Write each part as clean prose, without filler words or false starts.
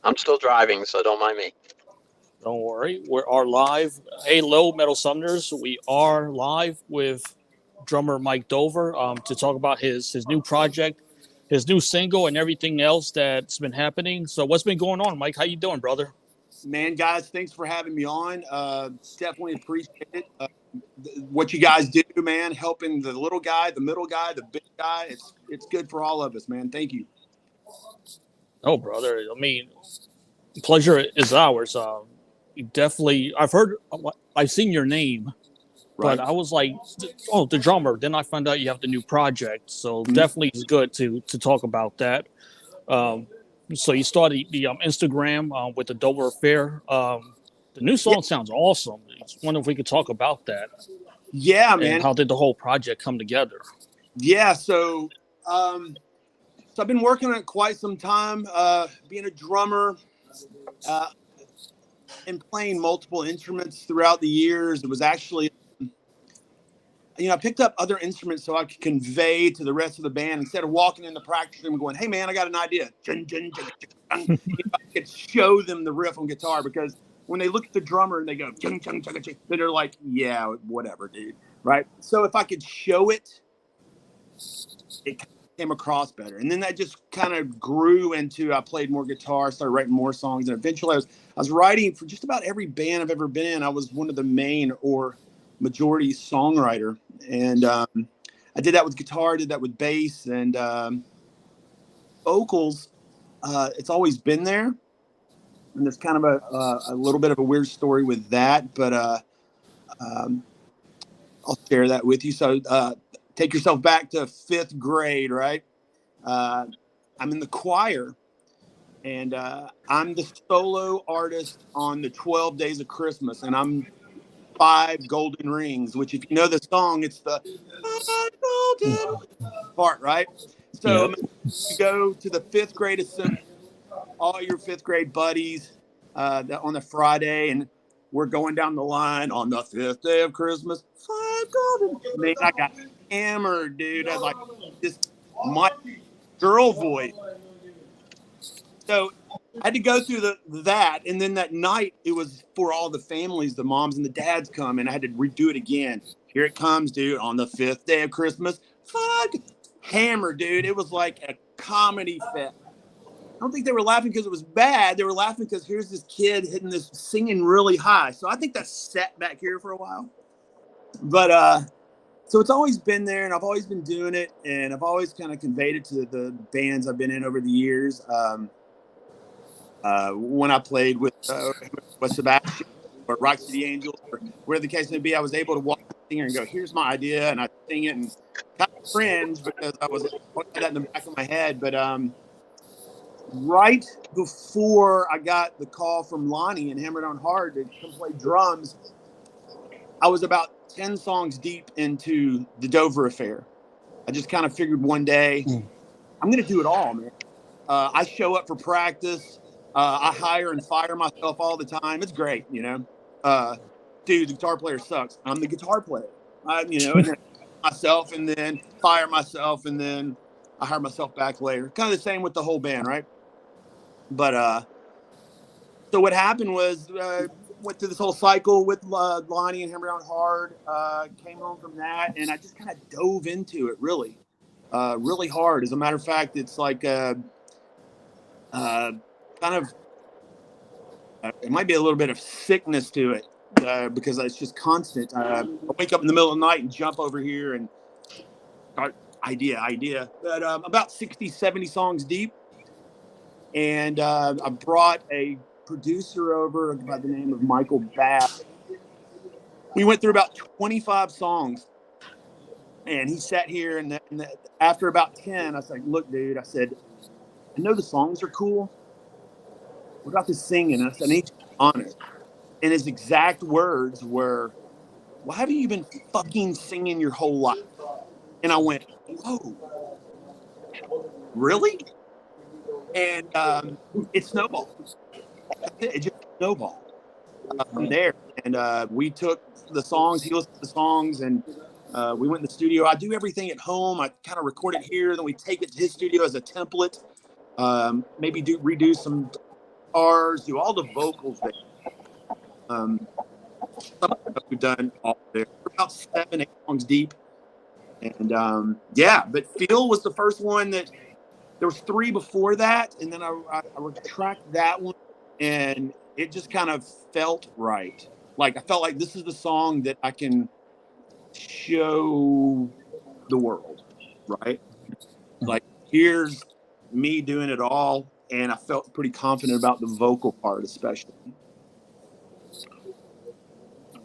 I'm still driving, so don't mind me. Don't worry. We are live. Hello, Metal Summoners. We are live with drummer Mike Dover to talk about his new project, his new single, and everything else that's been happening. So, what's been going on, Mike? How you doing, brother? Man, guys, thanks for having me on. Definitely appreciate it. What you guys do, man, helping the little guy, the middle guy, the big guy. It's good for all of us, man. Thank you. Oh, brother. I mean, pleasure is ours. Definitely. I've seen your name, but Right. I was like, oh, the drummer. Then I found out you have the new project. So Mhm. definitely it's good to talk about that. Um, so you started the Instagram with the Dover Affair. The new Yeah, song sounds awesome. I just wonder if we could talk about that yeah, and man. how did the whole project come together? Yeah. So I've been working on it quite some time. Being a drummer uh, and playing multiple instruments throughout the years. It was actually, I picked up other instruments so I could convey to the rest of the band instead of walking in the practice room and going, "Hey, man, I got an idea." I could show them the riff on guitar because when they look at the drummer and they go, "Chung, chung, chugga, chung," then they're like, "Yeah, whatever, dude." Right? So if I could show it, it came across better. And then that just kind of grew into I played more guitar, started writing more songs, and eventually I was writing for just about every band I've ever been in. I was one of the main or majority songwriter, and I did that with guitar, did that with bass, and vocals. It's always been there, and there's kind of a little bit of a weird story with that, but um, I'll share that with you. So take yourself back to fifth grade, right? Uh, I'm in the choir, and I'm the solo artist on the 12 Days of Christmas, and I'm five golden rings, which, if you know the song, it's the five golden part, right? So Yep. you go to the fifth grade assembly, all your fifth grade buddies on the Friday, and we're going down the line on the fifth day of Christmas. Five golden. Man, I got hammered, dude. I was like this my girl voice. So I had to go through that, and then that night it was for all the families, the moms and the dads come, and I had to redo it again. Here it comes, dude, on the fifth day of Christmas. Fuck, hammer, dude. It was like a comedy fest. I don't think they were laughing because it was bad. They were laughing because here's this kid hitting this singing really high. So I think that's set back here for a while. But so it's always been there, and I've always been doing it, and I've always kind of conveyed it to the bands I've been in over the years. When I played with Sebastian or Rock City Angels or whatever the case may be, I was able to walk the singer and go, "Here's my idea," and I sing it and kind of cringe because I had that in the back of my head. But right before I got the call from Lonnie and Hammered on Hard to come play drums, I was about 10 songs deep into the Dover Affair. I just kind of figured one day, I'm going to do it all, man. I show up for practice. I hire and fire myself all the time. It's great, you know. Dude, the guitar player sucks. I'm the guitar player, and then myself, and then fire myself, and then I hire myself back later. Kind of the same with the whole band, right? But so what happened was went through this whole cycle with Lonnie and Hammer Down Hard. Came home from that, and I just kind of dove into it really hard. As a matter of fact, it's like kind of it might be a little bit of sickness to it because it's just constant. I wake up in the middle of the night and jump over here and start idea. But about 60, 70 songs deep, and I brought a producer over by the name of Michael Babb. We went through about 25 songs, and he sat here, and after about 10, I was like, "Look, dude," I said, "I know the songs are cool. What about the singing?" I need you to be honest. And his exact words were, "Why haven't you been fucking singing your whole life?" And I went, "Whoa, really?" And it snowballed. It just snowballed from there. And we took the songs, he listened to the songs, and we went in the studio. I do everything at home. I kind of record it here, then we take it to his studio as a template. Maybe redo some guitars, do all the vocals there. Some of the stuff we've done all there. We're about 7, 8 songs deep. And but Feel was the first one that there was 3 before that, and then I retract that one, and it just kind of felt right. Like I felt like this is the song that I can show the world, right? Like here's me doing it all, and I felt pretty confident about the vocal part, especially.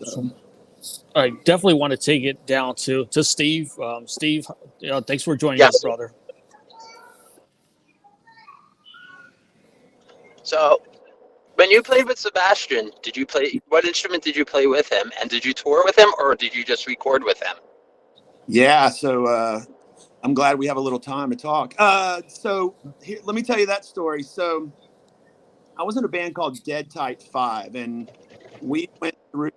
So. I definitely want to take it down to Steve. Steve, thanks for joining Yes. us, brother. So, when you played with Sebastian, what instrument did you play with him? And did you tour with him, or did you just record with him? Yeah, so I'm glad we have a little time to talk. So here, let me tell you that story. So I was in a band called Dead Tight 5, and we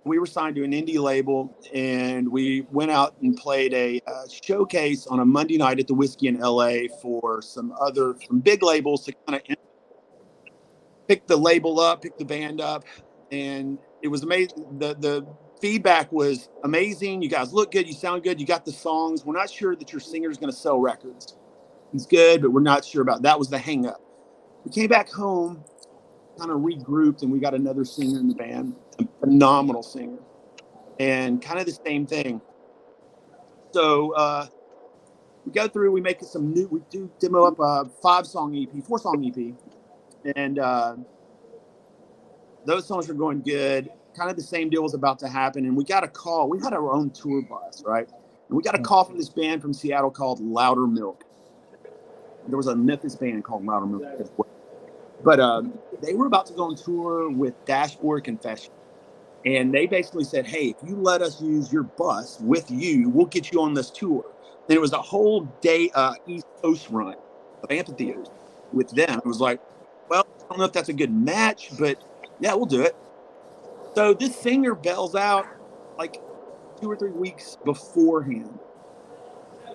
were signed to an indie label, and we went out and played a showcase on a Monday night at the Whiskey in LA for some big labels to kind of pick the label up, pick the band up. And it was amazing. The feedback was amazing. You guys look good. You sound good. You got the songs. We're not sure that your singer is going to sell records. He's good, but we're not sure about that. Was the hang up. We came back home, kind of regrouped, and we got another singer in the band, a phenomenal singer, and kind of the same thing. So we go through, we make we do demo up a 4-song EP, and those songs are going good. Kind of the same deal was about to happen, and we got a call. We had our own tour bus, right? And we got a call from this band from Seattle called Louder Milk. There was a Memphis band called Louder Milk as well. But they were about to go on tour with Dashboard Confession. And they basically said, hey, if you let us use your bus with you, we'll get you on this tour. Then it was a whole day East Coast run of amphitheaters with them. It was like, well, I don't know if that's a good match, but yeah, we'll do it. So this singer bails out like 2 or 3 weeks beforehand.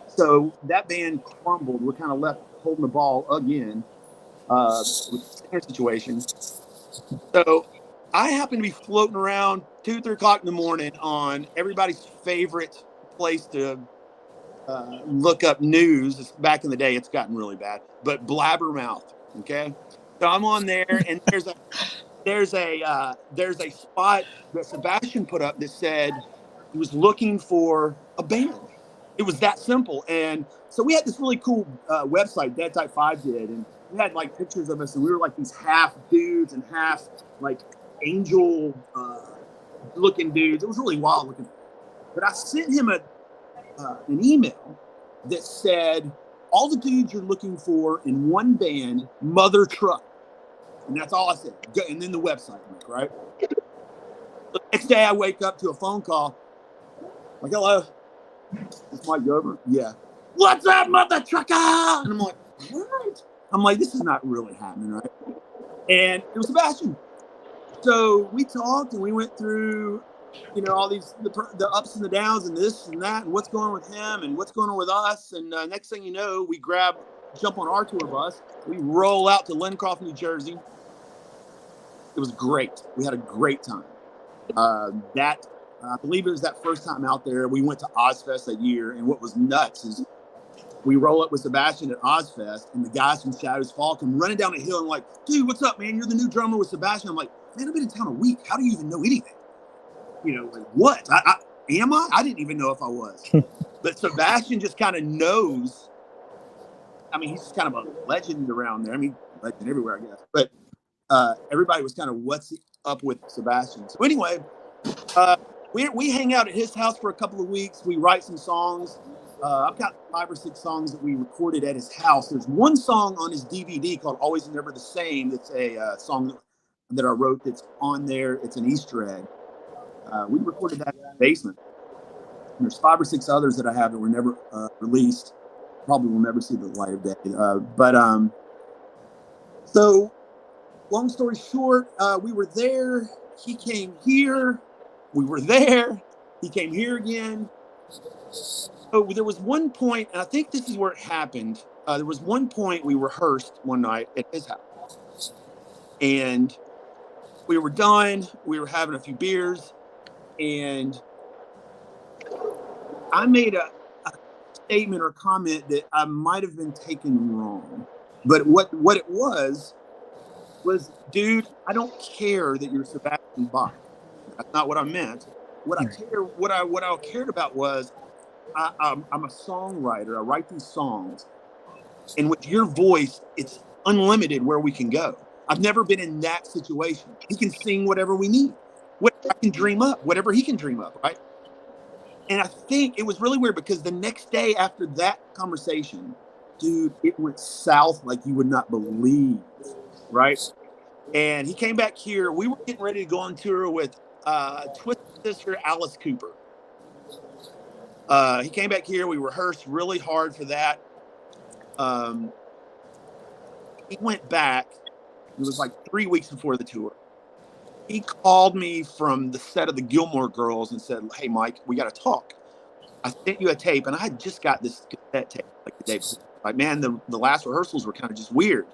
So that band crumbled. We're kind of left holding the ball again. With the singer situation. So I happen to be floating around 2, 3 o'clock in the morning on everybody's favorite place to look up news. Back in the day, it's gotten really bad, but Blabbermouth. Okay, so I'm on there, and there's a spot that Sebastian put up that said he was looking for a band. It was that simple, and so we had this really cool website Dead Type 5 did, and we had like pictures of us, and we were like these half dudes and half like angel looking dudes. It was really wild looking. But I sent him an email that said, all the dudes you're looking for in one band, Mother Truck. And that's all I said. And then the website link, right? The next day I wake up to a phone call. Like, hello, is Mike Dover? Yeah. What's up, Mother Trucker? And I'm like, what? I'm like, this is not really happening, right? And it was Sebastian. So we talked and we went through, all these, the ups and the downs and this and that and what's going on with him and what's going on with us. And next thing you know, we jump on our tour bus. We roll out to Lincroft, New Jersey. It was great. We had a great time. I believe it was that first time out there. We went to Ozfest that year. And what was nuts is we roll up with Sebastian at Ozfest, and the guys from Shadows Fall come running down the hill and like, dude, what's up, man? You're the new drummer with Sebastian. I'm like, man, I've been in town a week. How do you even know anything? Like, what? Am I? I didn't even know if I was. But Sebastian just kind of knows. I mean, he's just kind of a legend around there. I mean, legend everywhere, I guess. But everybody was kind of, what's up with Sebastian? So anyway, we hang out at his house for a couple of weeks. We write some songs. I've got 5 or 6 songs that we recorded at his house. There's one song on his DVD called Always and Never the Same. That's a song that I wrote that's on there. It's an Easter egg. We recorded that in the basement. And there's 5 or 6 others that I have that were never released. Probably will never see the light of day. So long story short, we were there. He came here. We were there. He came here again. So there was one point, and I think this is where it happened. There was one point we rehearsed one night at his house. And we were done. We were having a few beers, and I made a statement or comment that I might have been taken wrong. But what it was, dude, I don't care that you're Sebastian Bach. That's not what I meant. What I cared about was I'm a songwriter. I write these songs, and with your voice, it's unlimited where we can go. I've never been in that situation. He can sing whatever we need. Whatever I can dream up, whatever he can dream up, right? And I think it was really weird because the next day after that conversation, dude, it went south like you would not believe, right? And he came back here. We were getting ready to go on tour with Twisted Sister Alice Cooper. He came back here. We rehearsed really hard for that. He went back. It was like 3 weeks before the tour. He called me from the set of the Gilmore Girls and said, "Hey, Mike, we got to talk. I sent you a tape," and I had just got this cassette tape like the day before. Like, man, the last rehearsals were kind of just weird.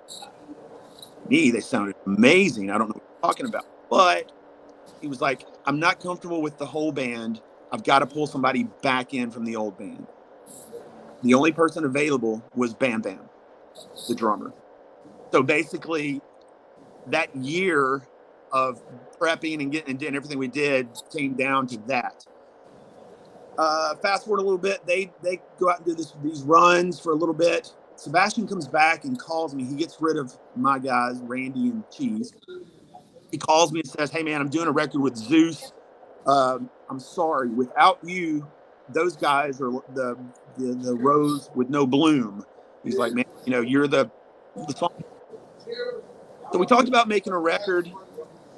To me, they sounded amazing. I don't know what you're talking about. But he was like, "I'm not comfortable with the whole band. I've got to pull somebody back in from the old band." The only person available was Bam Bam, the drummer. So basically, that year of prepping and doing everything we did came down to that. Fast forward a little bit, they go out and do these runs for a little bit. Sebastian comes back and calls me. He gets rid of my guys, Randy and Cheese. He calls me and says, "Hey, man, I'm doing a record with Zeus. I'm sorry. Without you, those guys are the rose with no bloom." He's like, "Man, you're the song." So we talked about making a record,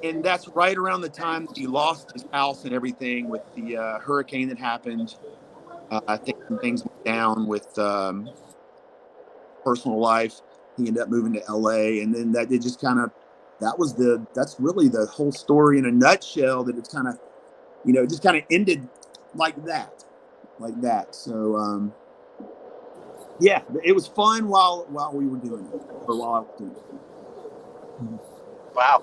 and that's right around the time that he lost his house and everything with the hurricane that happened. I think some things went down with personal life. He ended up moving to LA, and then that's really the whole story in a nutshell. That it's kind of, just kind of ended like that. So, yeah, it was fun while we were doing it, or while I was doing it. Wow.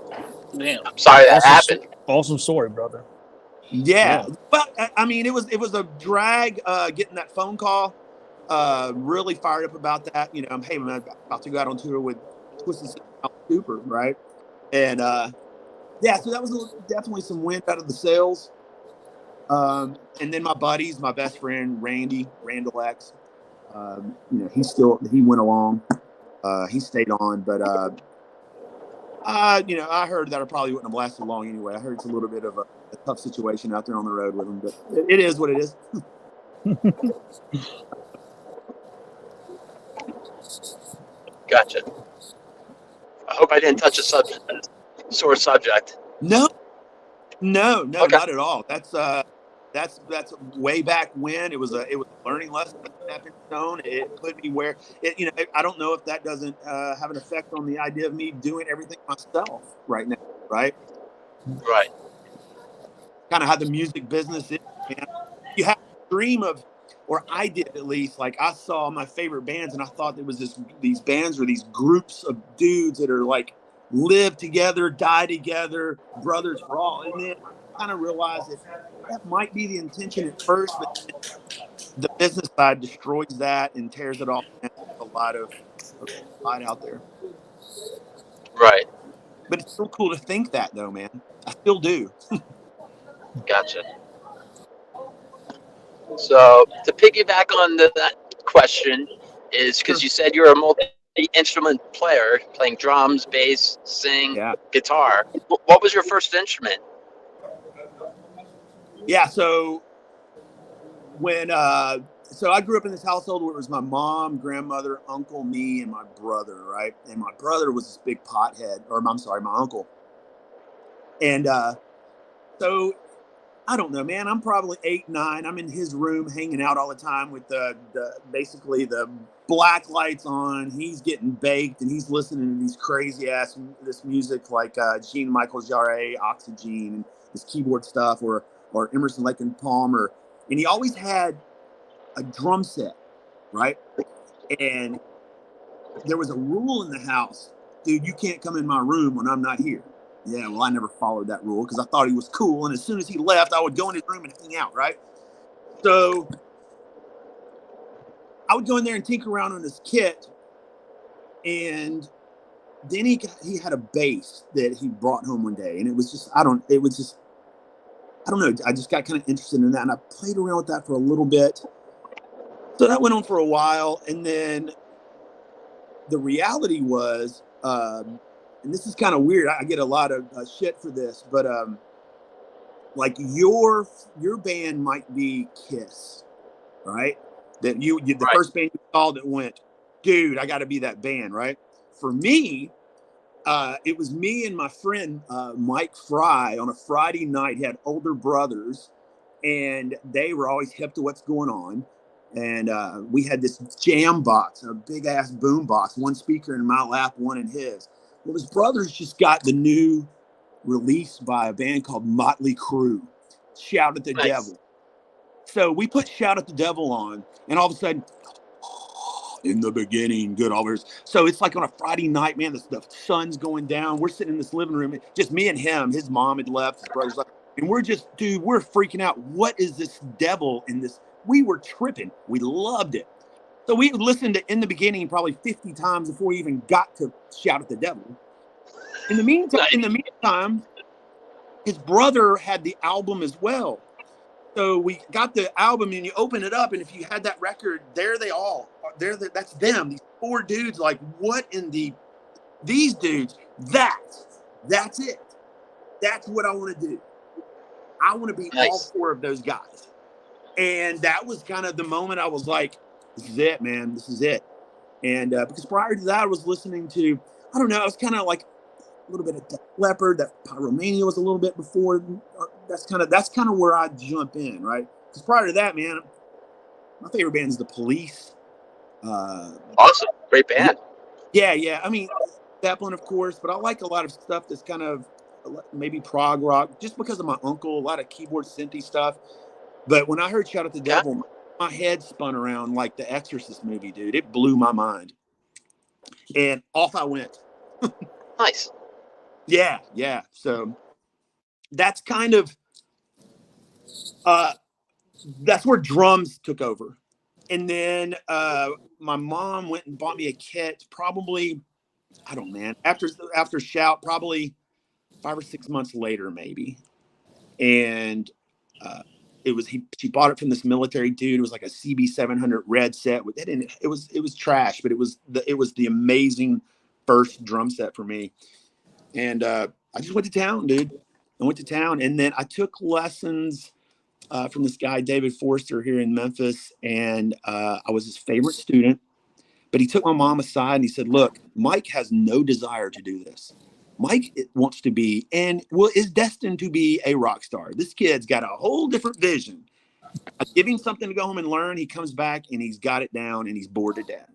Man, I'm sorry that happened. Awesome story, brother. Yeah. Well, I mean, it was a drag getting that phone call. Really fired up about that. Hey, I'm about to go out on tour with Twisted Sister Super, right? And yeah, so that was definitely some wind out of the sails. And then my buddies, my best friend Randall X, he went along. He stayed on, but I heard that I probably wouldn't have lasted long anyway. I heard it's a little bit of a tough situation out there on the road with him, but it is what it is. Gotcha. I hope I didn't touch a sore subject. No, Okay. not at all. That's way back when. It was a learning lesson, a stepping stone. It put me where I don't know if that doesn't have an effect on the idea of me doing everything myself right now. Right. Right. Kind of how the music business is. Man. You have a dream of, or I did at least. Like, I saw my favorite bands, and I thought there was these bands or these groups of dudes that are like live together, die together, brothers for all. And then I kind of realized that might be the intention at first, but the business side destroys that and tears it off. And a lot out there. Right. But it's still cool to think that, though, man. I still do. Gotcha. So to piggyback on that question is because you said you're a multi-instrument player, playing drums, bass, sing, guitar. What was your first instrument? Yeah, so when so I grew up in this household where it was my mom, grandmother, uncle, me, and my brother, right? And my brother was this big pothead, or I'm sorry, my uncle. And so I don't know, man. I'm probably 8, 9. I'm in his room hanging out all the time with basically the black lights on. He's getting baked and he's listening to these crazy ass this music like Jean-Michel Jarre, Oxygen, and this keyboard stuff, or Emerson, Lake and Palmer. And he always had a drum set, right? And there was a rule in the house dude, you can't come in my room when I'm not here. Yeah, well, I never followed that rule because I thought he was cool. And as soon as he left, I would go in his room and hang out, right? So I would go in there and tinker around on his kit. And then he had a bass that he brought home one day. And it was just, I don't know. I just got kind of interested in that. And I played around with that for a little bit. So that went on for a while. And then the reality was, and this is kind of weird. I get a lot of shit for this, but like your band might be Kiss, right? That the right. First band you called that went, dude, I got to be that band, right? For me, it was me and my friend Mike Fry on a Friday night. He had older brothers, and they were always hip to what's going on. And we had this jam box, a big ass boom box, one speaker in my lap, one in his. Well, his brothers just got the new release by a band called Motley Crue, Shout at the Nice. Devil. So we put Shout at the Devil on, and all of a sudden, in the beginning, good always. So it's like on a Friday night, man, the sun's going down. We're sitting in this living room, just me and him. His mom had left, his brother's left, and we're just, dude, we're freaking out. What is this devil in this? We were tripping. We loved it. So we listened to In the Beginning probably 50 times before we even got to Shout at the Devil. In the meantime, his brother had the album as well. So we got the album, and you open it up, and if you had that record, there they all are. That's them. These four dudes. Like, what in these dudes? That's it. That's what I want to do. I want to be nice. All four of those guys. And that was kind of the moment I was like, this is it, man. This is it. And because prior to that, I was listening to, I don't know, I was kind of like a little bit of Def Leppard. That Pyromania was a little bit before. That's kind of where I jump in, right? Because prior to that, man, my favorite band is The Police. Awesome. Great band. Yeah. I mean, Zeppelin, of course, but I like a lot of stuff that's kind of maybe prog rock, just because of my uncle, a lot of keyboard synthy stuff. But when I heard Shout at the Devil, my head spun around like the Exorcist movie, dude. It blew my mind. And off I went. Nice. Yeah. So that's kind of, that's where drums took over. And then my mom went and bought me a kit probably, I don't know, man, after Shout, probably 5 or 6 months later, maybe. And she bought it from this military dude. It was like a CB 700 red set with it, and it was trash, but it was the amazing first drum set for me. And I just went to town, dude. I went to town, and then I took lessons from this guy David Forster here in Memphis, and I was his favorite student. But he took my mom aside and he said, "Look, Mike has no desire to do this. Mike wants to be, and is destined to be, a rock star. This kid's got a whole different vision. I give him something to go home and learn. He comes back and he's got it down and he's bored to death.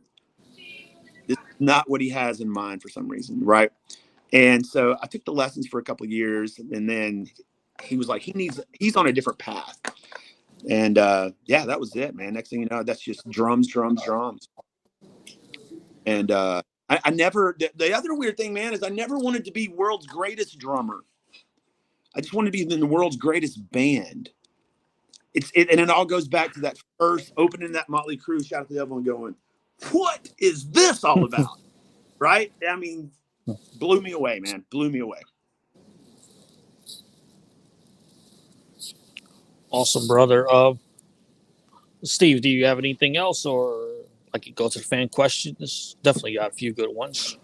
This is not what he has in mind for some reason, right?" And so I took the lessons for a couple of years, and then he was like, he's on a different path. And yeah, that was it, man. Next thing you know, that's just drums. And I never, the other weird thing, man, is I never wanted to be world's greatest drummer. I just wanted to be in the world's greatest band. And it all goes back to that first opening that Motley Crue Shout at the Devil and going, what is this all about? Right? I mean, blew me away, man. Blew me away. Awesome, brother. Steve, do you have anything else, or I could go to the fan questions? Definitely got a few good ones.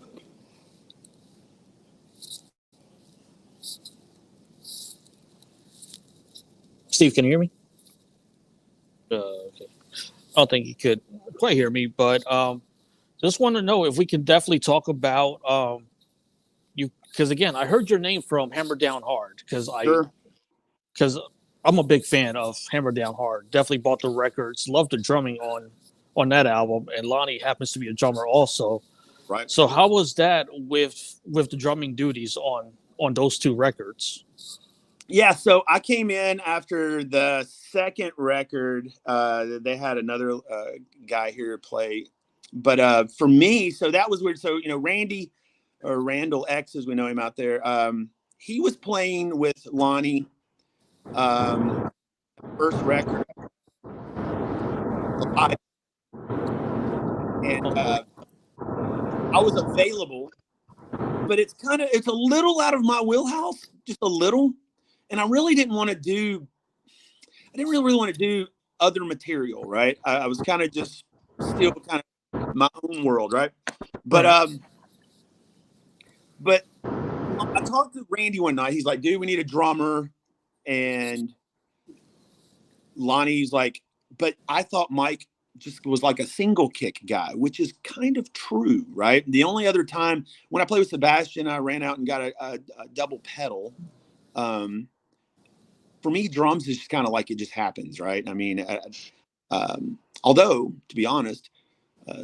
Steve, can you hear me? Okay. I don't think you could quite hear me, but just want to know if we can definitely talk about you, because again, I heard your name from Hammer Down Hard, because I'm a big fan of Hammer Down Hard. Definitely bought the records, loved the drumming on that album, and Lonnie happens to be a drummer also. Right. So how was that with the drumming duties on those two records? Yeah, so I came in after the second record. They had another guy here play. But for me, so that was weird. So, Randy or Randall X, as we know him out there. He was playing with Lonnie. First record, Alive. And I was available, but it's a little out of my wheelhouse, just a little. And I really didn't want to do, I didn't really want to do other material, right? I was kind of just still kind of my own world, right? But I talked to Randy one night. He's like, dude, we need a drummer. And Lonnie's like, but I thought Mike just was like a single kick guy, which is kind of true, right? The only other time when I played with Sebastian, I ran out and got a double pedal. For me, drums is just kind of like it just happens, right? I mean, although to be honest,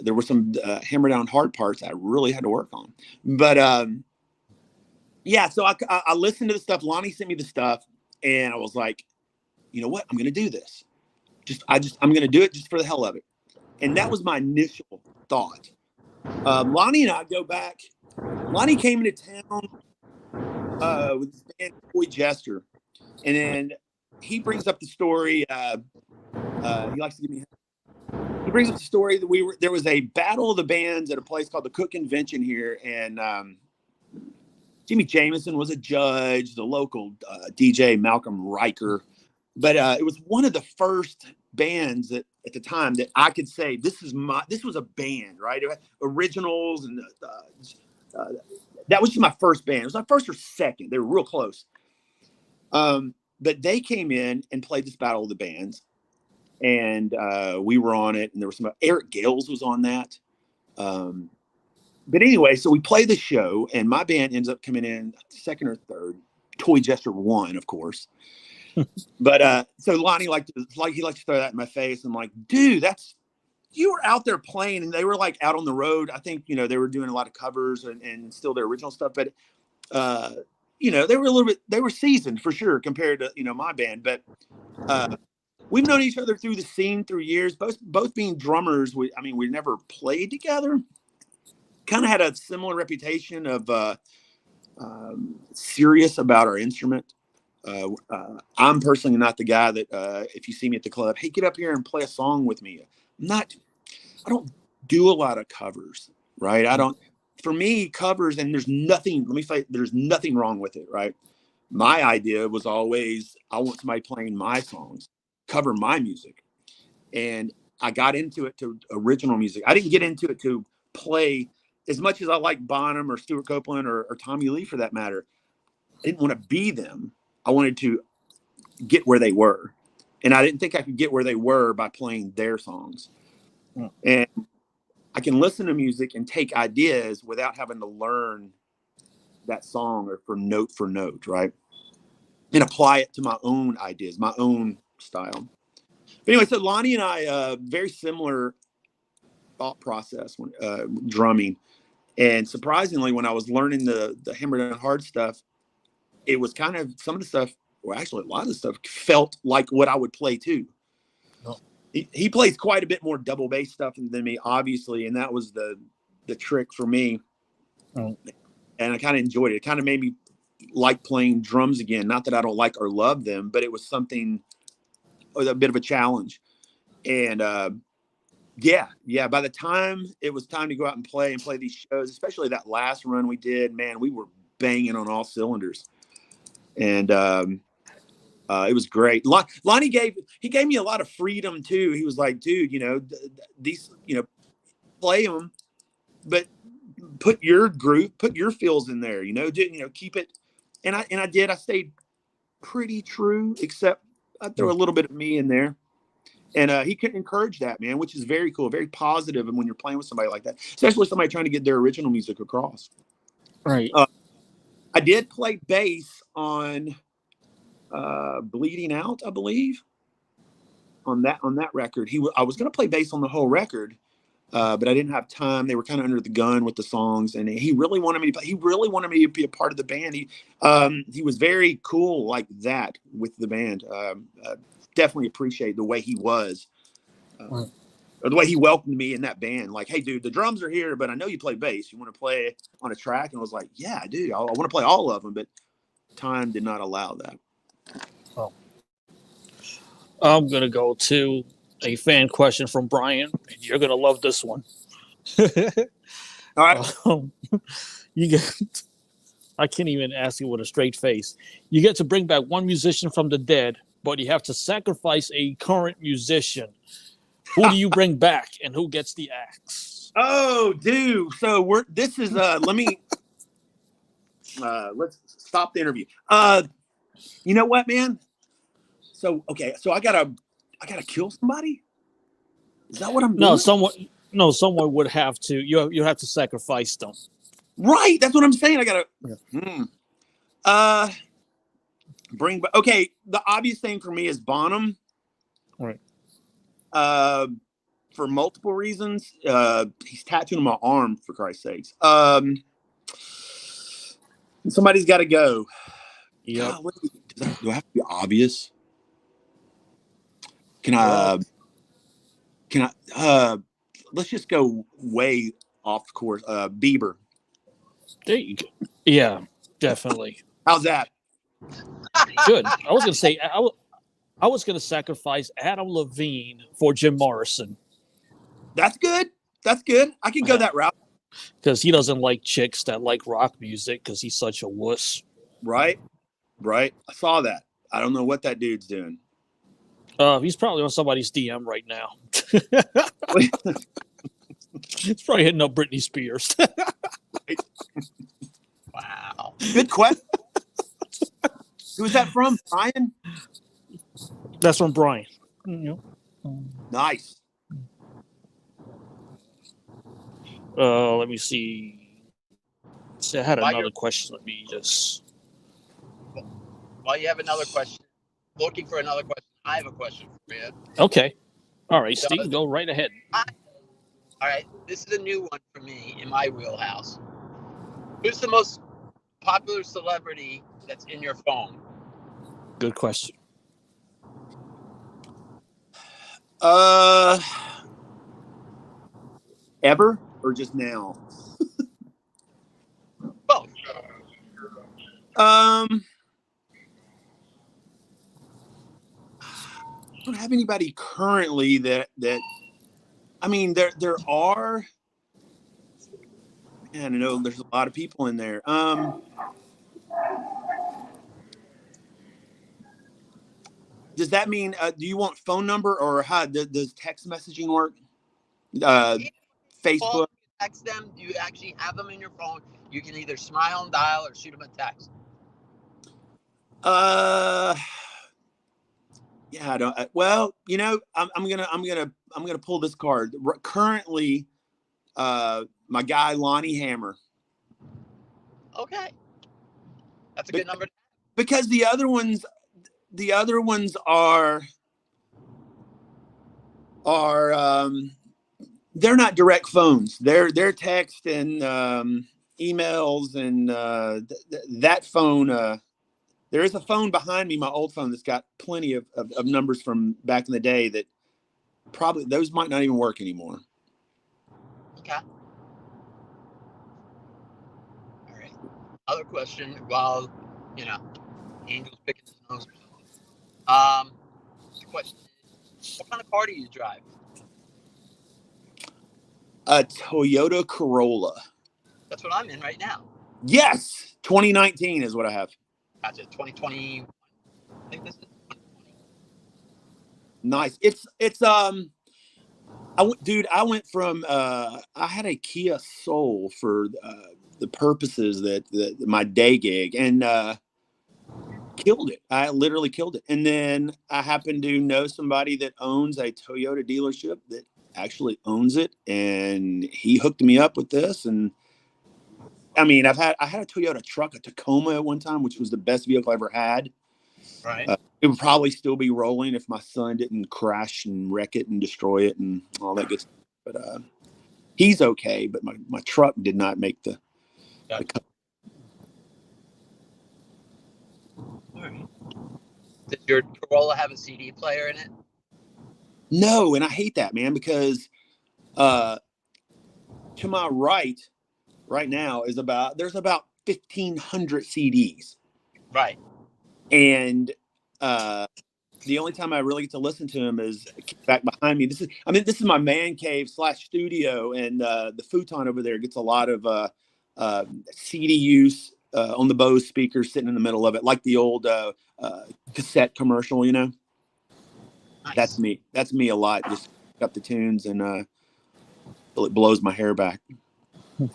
there were some hammer down hard parts I really had to work on. But yeah, so I listened to the stuff. Lonnie sent me the stuff, and I was like, you know what? I'm going to do this. I'm going to do it just for the hell of it. And that was my initial thought. Lonnie and I go back. Lonnie came into town with his band, Toy Jester. And then he brings up the story. He likes to give me. He brings up the story that there was a battle of the bands at a place called the Cook Convention here, and Jimmy Jameson was a judge. The local DJ Malcolm Riker, but it was one of the first bands that at the time that I could say this was a band, right? Originals, and that was just my first band. It was my first or second. They were real close. But they came in and played this battle of the bands, and we were on it. And there was Eric Gales was on that. But anyway, so we play the show, and my band ends up coming in second or third. Toy Jester won, of course. But so Lonnie he liked to throw that in my face. I'm like, dude, you were out there playing, and they were like out on the road. I think they were doing a lot of covers and still their original stuff, but they were seasoned for sure compared to my band. But we've known each other through the scene through years, both being drummers. We never played together. Kind of had a similar reputation of serious about our instrument. I'm personally not the guy that if you see me at the club, hey, get up here and play a song with me. I don't do a lot of covers, right? For me, covers, and there's nothing wrong with it, right? My idea was always, I want somebody playing my songs, cover my music. And I got into it to original music. I didn't get into it to play as much as I like Bonham or Stuart Copeland or Tommy Lee for that matter. I didn't want to be them. I wanted to get where they were. And I didn't think I could get where they were by playing their songs. Hmm. And I can listen to music and take ideas without having to learn that song or for note, right? And apply it to my own ideas, my own style. But anyway, so Lonnie and I, very similar thought process when drumming. And surprisingly, when I was learning the hammer down hard stuff, it was kind of some of the stuff, well, actually a lot of the stuff felt like what I would play too. Oh. He plays quite a bit more double bass stuff than me, obviously. And that was the trick for me. Oh. And I kind of enjoyed it. It kind of made me like playing drums again. Not that I don't like or love them, but it was a bit of a challenge. And yeah. By the time it was time to go out and play these shows, especially that last run we did, man, we were banging on all cylinders. And it was great. Lonnie gave me a lot of freedom too. He was like, dude, these, play them, but put your groove, put your feels in there, keep it. And I did. I stayed pretty true, except I throw a little bit of me in there. And he could encourage that, man, which is very cool, very positive. And when you're playing with somebody like that, especially somebody trying to get their original music across. Right. I did play bass on Bleeding Out, I believe. On that record, I was going to play bass on the whole record, but I didn't have time. They were kind of under the gun with the songs, and he really wanted me to be a part of the band. He was very cool like that with the band. Definitely appreciate the way he was. or the way he welcomed me in that band. Like, hey, dude, the drums are here, but I know you play bass. You want to play on a track? And I was like, yeah, dude, I want to play all of them, but time did not allow that. Oh. I'm going to go to a fan question from Brian. You're going to love this one. All right. You get, I can't even ask you with a straight face. You get to bring back one musician from the dead, but you have to sacrifice a current musician. Who do you bring back, and who gets the axe? Oh, dude. So let's stop the interview. You know what, man? So I gotta kill somebody. Is that what I'm doing? Someone would have to. You have to sacrifice them. Right. That's what I'm saying. I gotta. Bring. Okay. The obvious thing for me is Bonham. Right. For multiple reasons. He's tattooed on my arm, for Christ's sakes. Somebody's got to go. Yeah. Do I have to be obvious? Can I? Let's just go way off course. Bieber. There you go. Yeah, definitely. How's that? Good. I was going to say I was going to sacrifice Adam Levine for Jim Morrison. That's good. That's good. I can go that route. Because he doesn't like chicks that like rock music because he's such a wuss. Right. I saw that. I don't know what that dude's doing. He's probably on somebody's DM right now. He's probably hitting up Britney Spears. Wow. Good question. Who's that from? Brian? That's from Brian. Nice. Let me see. So I had another question. Let me just. While you have another question, looking for another question, I have a question for you. Okay. All right, Steve, go right ahead. All right. This is a new one for me in my wheelhouse. Who's the most popular celebrity that's in your phone? Good question. Ever or just now? Both. I don't have anybody currently that I mean there are, man, I know there's a lot of people in there. Does that mean do you want phone number or how does text messaging work? Facebook. Call, text them. Do you actually have them in your phone? You can either smile and dial or shoot them a text. Yeah, I don't. Well, you know, I'm gonna pull this card. Currently, my guy Lonnie Hammer. Okay, that's a good number. Because the other ones are they're not direct phones. They're text and emails and that phone. There is a phone behind me, my old phone, that's got plenty of numbers from back in the day that probably those might not even work anymore. Okay. All right. Other question while, Angel's picking his nose. Question. What kind of car do you drive? A Toyota Corolla. That's what I'm in right now. Yes. 2019 is what I have. Gotcha. 2020. I think this is 2020. Nice. It's I went from I had a Kia Soul for the purposes that my day gig, and killed it. I literally killed it. And then I happen to know somebody that owns a Toyota dealership that actually owns it, and he hooked me up with this. And I mean, I had a Toyota truck, a Tacoma at one time, which was the best vehicle I ever had. Right. It would probably still be rolling if my son didn't crash and wreck it and destroy it and all that good stuff. But he's okay. But my truck did not make the cut. All right. Did your Corolla have a CD player in it? No, and I hate that, man, because to my right now there's about 1,500 CDs. Right. And the only time I really get to listen to them is back behind me. This is my man cave / studio, and the futon over there gets a lot of CD use on the Bose speakers sitting in the middle of it, like the old cassette commercial, you know. Nice. That's me a lot. Just up the tunes and it blows my hair back. Yeah,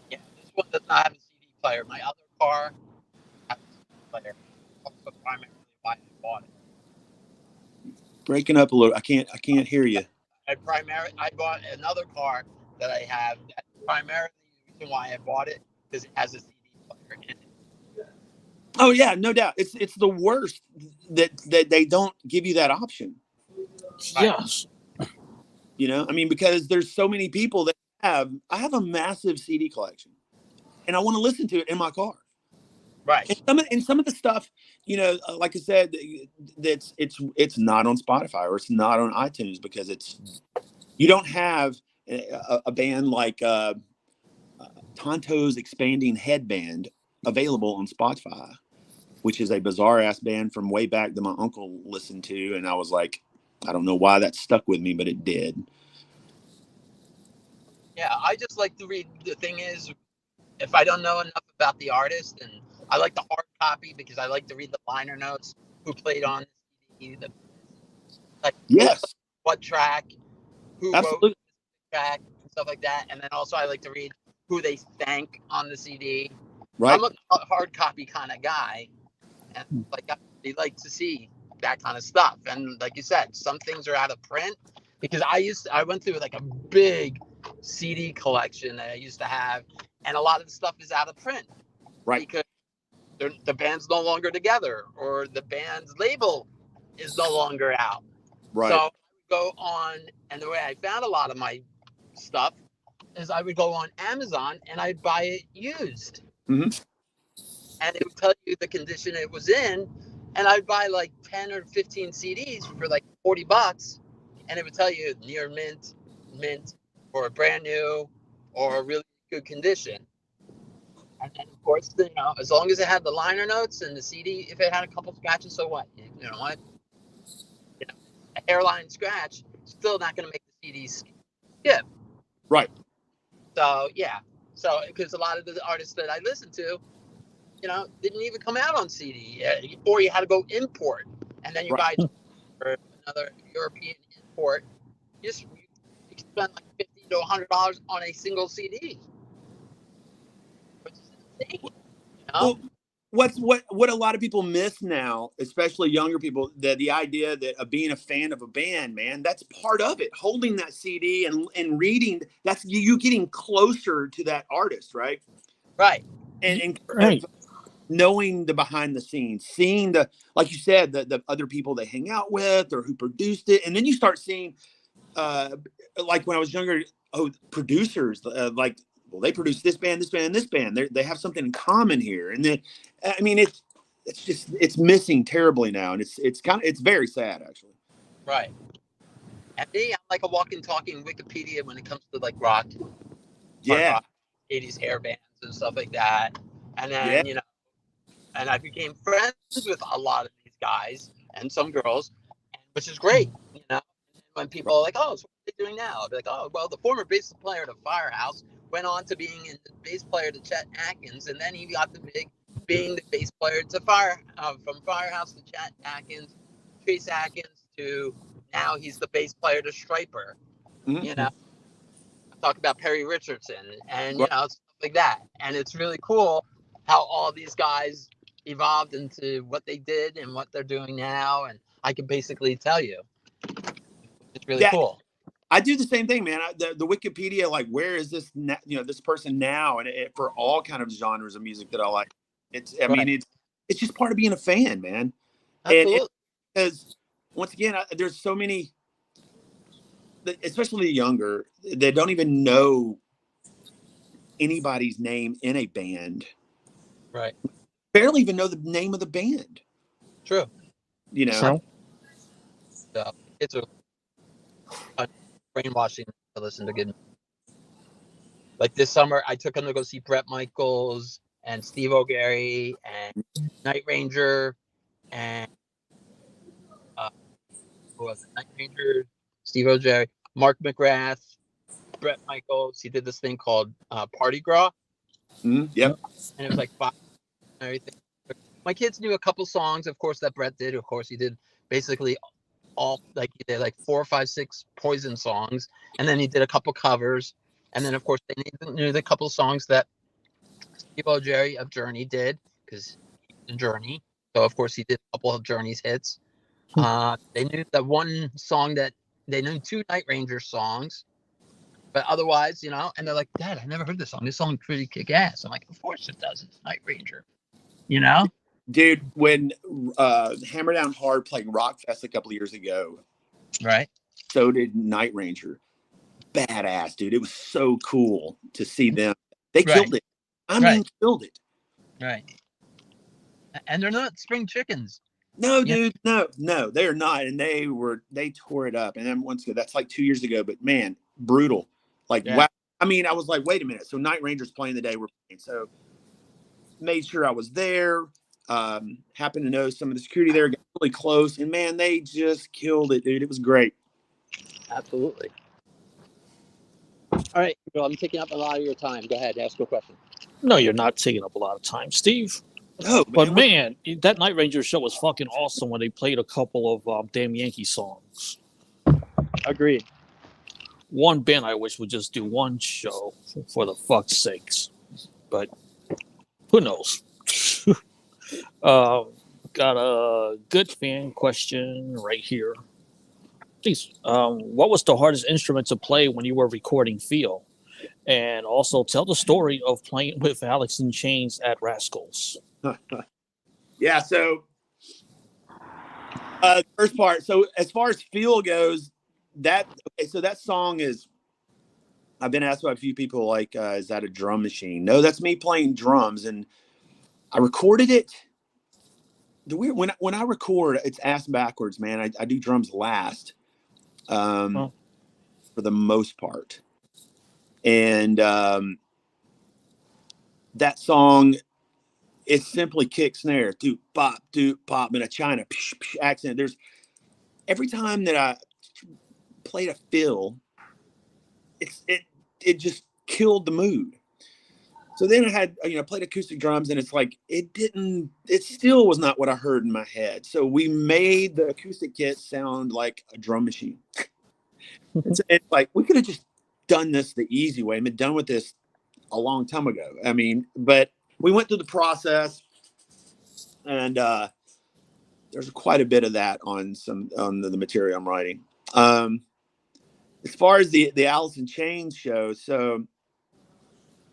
this one does not have a CD player. My other car has a CD player. Also primarily why I bought it. Breaking up a little. I can't hear you. I bought another car that I have. That's primarily the reason why I bought it, because it has a CD player in it. Oh yeah, no doubt. It's the worst that they don't give you that option. Yes. You know, I mean, because there's so many people that I have a massive CD collection, and I want to listen to it in my car. Right. And some of the stuff, you know, like I said, it's not on Spotify or it's not on iTunes because you don't have a band like Tonto's Expanding Headband available on Spotify, which is a bizarre ass band from way back that my uncle listened to, and I was like, I don't know why that stuck with me, but it did. Yeah, I just like to read. The thing is, if I don't know enough about the artist, and I like the hard copy because I like to read the liner notes, who played on the CD, like Yes, what track, who absolutely. wrote the track, and stuff like that. And then also I like to read who they thank on the CD. Right. I'm a hard copy kind of guy, and like I really like to see that kind of stuff. And like you said, some things are out of print because I went through like a big CD collection that I used to have, and a lot of the stuff is out of print, Right? Because the band's no longer together, or the band's label is no longer out. Right. So I would go on, and the way I found a lot of my stuff is I would go on Amazon and I'd buy it used, mm-hmm. and it would tell you the condition it was in, and I'd buy like 10 or 15 CDs for like $40, and it would tell you near mint, or brand new, or really good condition. And then, of course, you know, as long as it had the liner notes and the CD, if it had a couple scratches, so what? You know what? You know, a hairline scratch, still not going to make the CD skip. Right. So, yeah. So, because a lot of the artists that I listen to, you know, didn't even come out on CD, or you had to go import, and then you buy for another European import. You spend like $50 to $100 on a single CD, which is insane. You know? Well, what a lot of people miss now, especially younger people, the idea that of being a fan of a band, man, that's part of it. Holding that CD and reading, that's you getting closer to that artist, right? Right. And right. Knowing the behind the scenes, seeing like you said, the other people they hang out with or who produced it, and then you start seeing, like when I was younger, producers like. Well, they produce this band, and this band. They have something in common here, and then, I mean, it's missing terribly now, and it's very sad actually. Right. And me, I'm like a walking, talking Wikipedia when it comes to like rock. Yeah. Rock, 80s hair bands and stuff like that, and then you know, and I became friends with a lot of these guys and some girls, which is great, you know. When people are like, "Oh, so what are they doing now?" I'll be like, "Oh, well, the former bass player to Firehouse went on to being the bass player to Chet Atkins, and then he got being the bass player to from Firehouse to Chet Atkins, Trace Atkins, to now he's the bass player to Stryper." Mm-hmm. You know, I talk about Perry Richardson and you know, stuff like that, and it's really cool how all these guys evolved into what they did and what they're doing now, and I can basically tell you. It's really cool. I do the same thing, man. The Wikipedia, like, where is this, this person now? And for all kind of genres of music that I like, I mean, it's just part of being a fan, man. Absolutely. And because once again, there's so many, especially the younger, they don't even know anybody's name in a band. Right. Barely even know the name of the band. True. You know. True. Kids are brainwashing to listen to good music. Like this summer, I took them to go see Bret Michaels and Steve O'Gary and Night Ranger and who was it? Night Ranger, Steve O'Gary, Mark McGrath, Bret Michaels. He did this thing called Party Gras. Yep. And it was like 5 and everything. My kids knew a couple songs, of course, that Bret did. Of course, he did basically all like he did like 4, 5, 6 Poison songs, and then he did a couple covers, and then of course they knew the couple songs that Steve O'Gary of Journey did because he's in Journey. So of course he did a couple of Journey's hits. They knew that one song that they knew 2 Night Ranger songs, but otherwise, and they're like, Dad, I never heard this song. This song pretty kick ass. I'm like, of course it does. It's Night Ranger, Dude, when Hammer Down Hard played Rockfest a couple of years ago, right? So did Night Ranger. Badass, dude. It was so cool to see them. They killed it. I mean, killed it. Right. And they're not spring chickens. No, dude. No, they're not. And they tore it up. And then once again, that's like 2 years ago. But man, brutal. Like, wow. I mean, I was like, wait a minute. So Night Ranger's playing the day we're playing. So made sure I was there. Happened to know some of the security there, got really close, and man, they just killed it, dude. It was great. Absolutely. All right, Bill, I'm taking up a lot of your time. Go ahead, ask a question. No, you're not taking up a lot of time, Steve. No, but man, that Night Ranger show was fucking awesome when they played a couple of Damn Yankee songs. Agreed. One band I wish would just do one show for the fuck's sakes, but who knows? Got a good fan question right here. Please, what was the hardest instrument to play when you were recording Feel? And also tell the story of playing with Alice in Chains at Rascals. Yeah, so first part. So as far as Feel goes, that song is, I've been asked by a few people like, is that a drum machine? No, that's me playing drums, and I recorded it. When I record, it's ass backwards, man. I do drums last, for the most part, and that song, it's simply kick snare, doop bop, and a China accent. There's every time that I played a fill, it just killed the mood. So then I had, played acoustic drums, and it's like, it still was not what I heard in my head. So we made the acoustic kit sound like a drum machine. It's like, we could have just done this the easy way and been done with this a long time ago. I mean, but we went through the process, and there's quite a bit of that on the material I'm writing. As far as the Alice in Chains show, so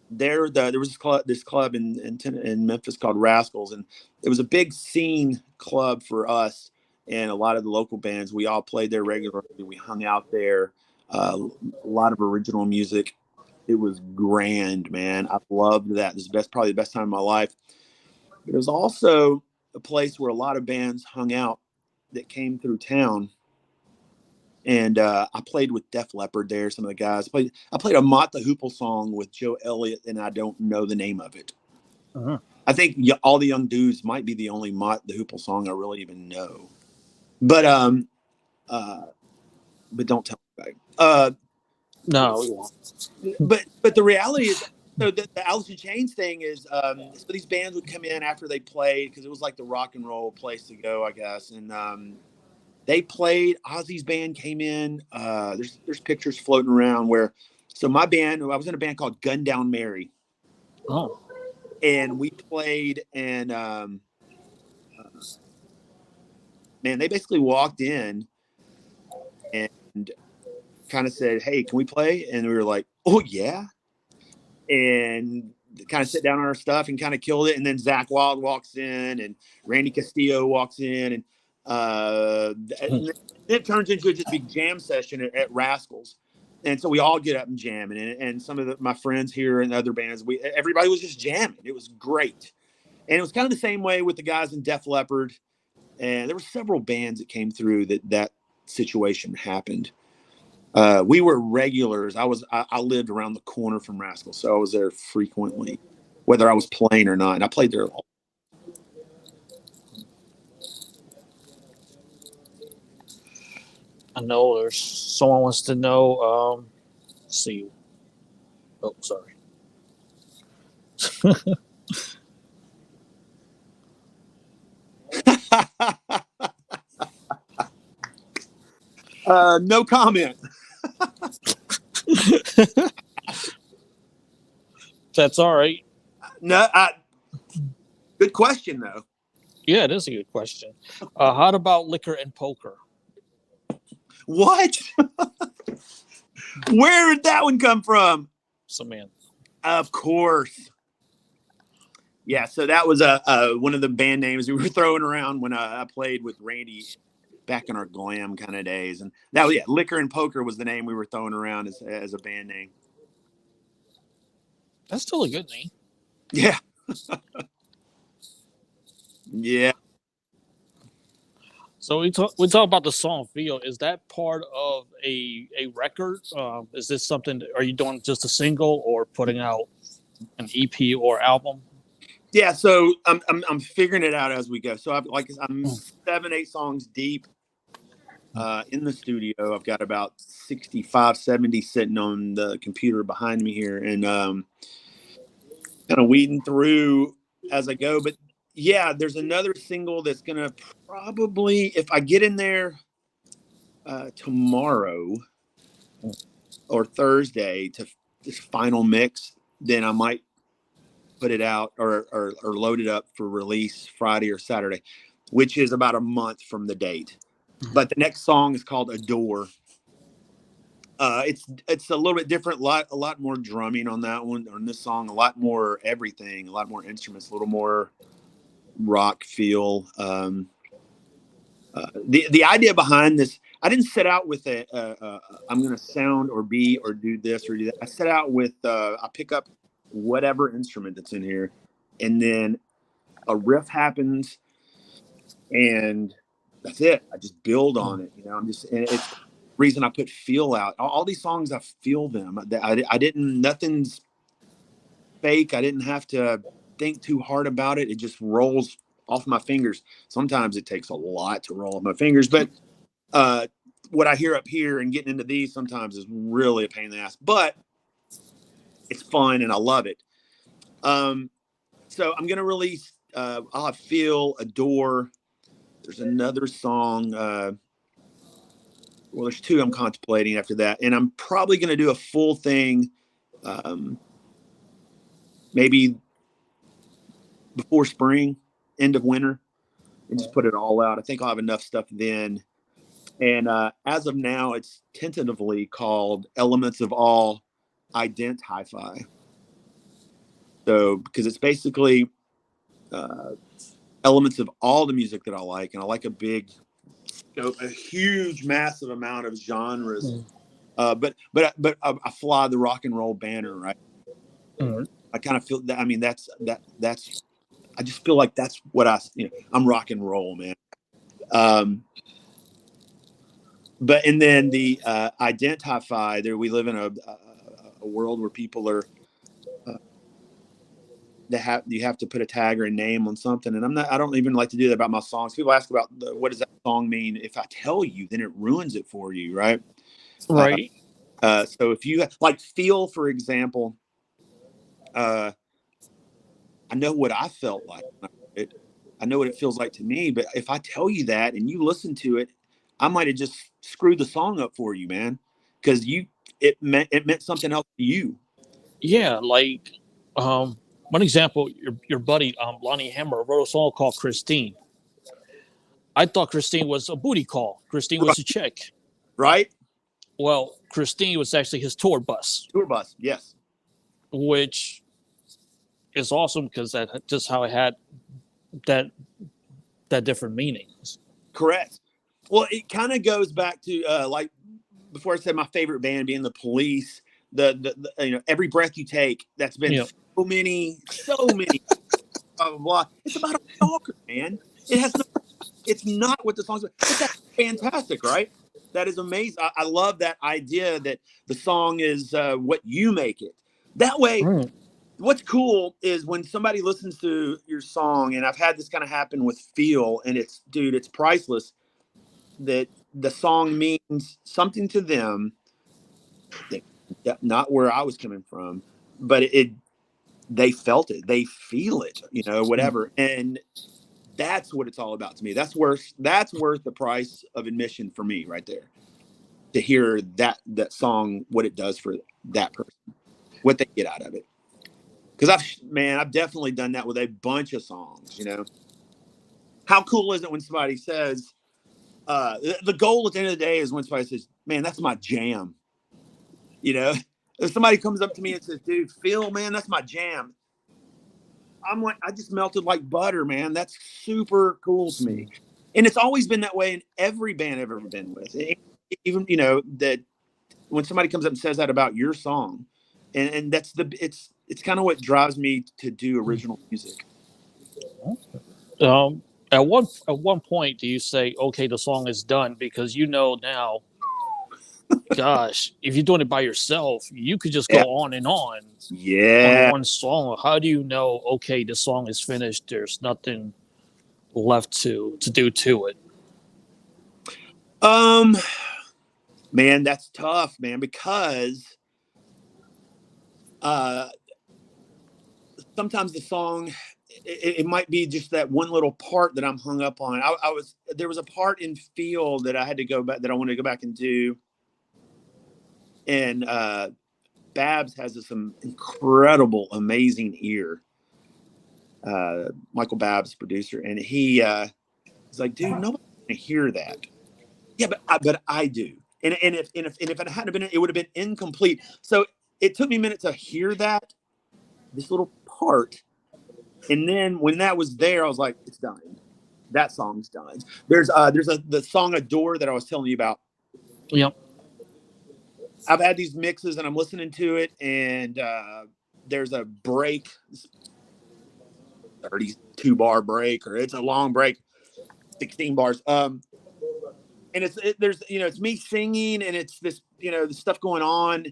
there was this club in Memphis called Rascals, and it was a big scene club for us and a lot of the local bands. We all played there regularly. We hung out there, a lot of original music. It was grand, man. I loved that. This is probably the best time of my life. But it was also a place where a lot of bands hung out that came through town. And I played with Def Leppard there. Some of the guys I played a Mott the Hoople song with Joe Elliott, and I don't know the name of it. Uh-huh. I think All the Young Dudes might be the only Mott the Hoople song I really even know. But don't tell me. No, we won't. But the reality is, so the Alice in Chains thing is, so these bands would come in after they played, because it was like the rock and roll place to go, I guess, and they played. Ozzy's band came in. There's pictures floating around so my band, I was in a band called Gun Down Mary. Oh. And we played, and man, they basically walked in and kind of said, "Hey, can we play?" And we were like, "Oh yeah," and kind of sit down on our stuff and kind of killed it. And then Zakk Wylde walks in, and Randy Castillo walks in, and it turns into just a big jam session at Rascals. And so we all get up and jam, and some of my friends here and other bands, everybody was just jamming. It was great. And it was kind of the same way with the guys in Def Leppard. And there were several bands that came through that situation happened. We were regulars. I lived around the corner from Rascal, so I was there frequently, whether I was playing or not. And I played there. I know there's someone wants to know. Let's see. Oh, sorry. No comment. That's all right. No, good question though. Yeah, it is a good question. How about liquor and poker? What? Where did that one come from? Samantha. Of course. Yeah, so that was one of the band names we were throwing around when I played with Randy back in our glam kind of days. And that was, Liquor and Poker was the name we were throwing around as a band name. That's still a good name. Yeah. Yeah. So we talk about the song "Feel." Is that part of a record? Is this something? Are you doing just a single or putting out an EP or album? Yeah, so I'm figuring it out as we go. So I'm 7-8 songs deep in the studio. I've got about 65, 70 sitting on the computer behind me here, and kind of weeding through as I go. But yeah, there's another single that's gonna probably, if I get in there tomorrow or Thursday to this final mix, then I might put it out or load it up for release Friday or Saturday, which is about a month from the date. But the next song is called Adore. It's a little bit different, a lot more drumming on that one, on this song, a lot more everything, a lot more instruments, a little more rock feel. The idea behind this, I didn't set out with I'm going to sound or be or do this or do that. I set out with I pick up whatever instrument that's in here, and then a riff happens, and that's it. I just build on it. And it's the reason I put feel out. All these songs, I feel them. I didn't. Nothing's fake. I didn't have to think too hard about it. It just rolls off my fingers. Sometimes it takes a lot to roll off my fingers, but what I hear up here and getting into these sometimes is really a pain in the ass, but it's fun and I love it. So I'm going to release, I'll have Feel, Adore. There's another song. Well, there's two I'm contemplating after that. And I'm probably going to do a full thing. Maybe before spring, end of winter, and just put it all out. I think I'll have enough stuff then. And as of now, it's tentatively called Elements of All Ident Hi-Fi. So, because it's basically elements of all the music that I like, and I like a huge, massive amount of genres. But I fly the rock and roll banner, right? Mm-hmm. I kind of feel that. I mean, that's. I just feel like that's what I'm rock and roll, man. But and then the Ident Hi-Fi. There, we live in a world where people are. You have to put a tag or a name on something, and I don't even like to do that about my songs. People ask about what does that song mean. If I tell you, then it ruins it for you, right? Right. So if you like Feel, for example, I know what I felt like. I know what it feels like to me. But if I tell you that and you listen to it, I might have just screwed the song up for you, man, because it meant something else to you. Yeah, like one example, your buddy Lonnie Hammer wrote a song called Christine. I thought Christine was a booty call. Christine was a chick. Right. Well, Christine was actually his tour bus. Tour bus, yes. Which is awesome because that's just how it had that different meanings. Correct. Well, it kind of goes back to like before I said my favorite band being the Police. The Every Breath You Take. That's been so many. Blah, blah, blah. It's about a stalker, man. It's not what the song's about. But that's fantastic, right? That is amazing. I love that idea that the song is what you make it. That way, what's cool is when somebody listens to your song, and I've had this kind of happen with Feel, and it's priceless, that the song means something to them, that not where I was coming from, but they felt it, they feel it, whatever. And that's what it's all about to me. That's worth the price of admission for me right there, to hear that song, what it does for that person, what they get out of it. Because I've definitely done that with a bunch of songs. How cool is it when somebody says, the goal at the end of the day is when somebody says, man, that's my jam. If somebody comes up to me and says, dude, Phil, man, that's my jam, I'm like, I just melted like butter, man. That's super cool to me. And it's always been that way in every band I've ever been with. Even, that when somebody comes up and says that about your song, and that's it's kind of what drives me to do original music. At one point, do you say, okay, the song is done? Because now, gosh, if you're doing it by yourself, you could just go on and on. Yeah. On one song. How do you know, okay, the song is finished, there's nothing left to do to it? Man, that's tough, man, because sometimes the song, it might be just that one little part that I'm hung up on. There was a part in Feel that I had to go back, that I wanted to go back and do. And Babs has this incredible, amazing ear. Michael Babs, producer, and he's like, dude, nobody's gonna hear that. Yeah, but I do. And if it hadn't been, it would have been incomplete. So it took me a minute to hear this little part. And then when that was there, I was like, it's done. That song's done. There's the song Adore that I was telling you about. Yep. I've had these mixes and I'm listening to it, and there's a break, 32 bar break, or it's a long break, 16 bars. And it's me singing, and it's this, the stuff going on.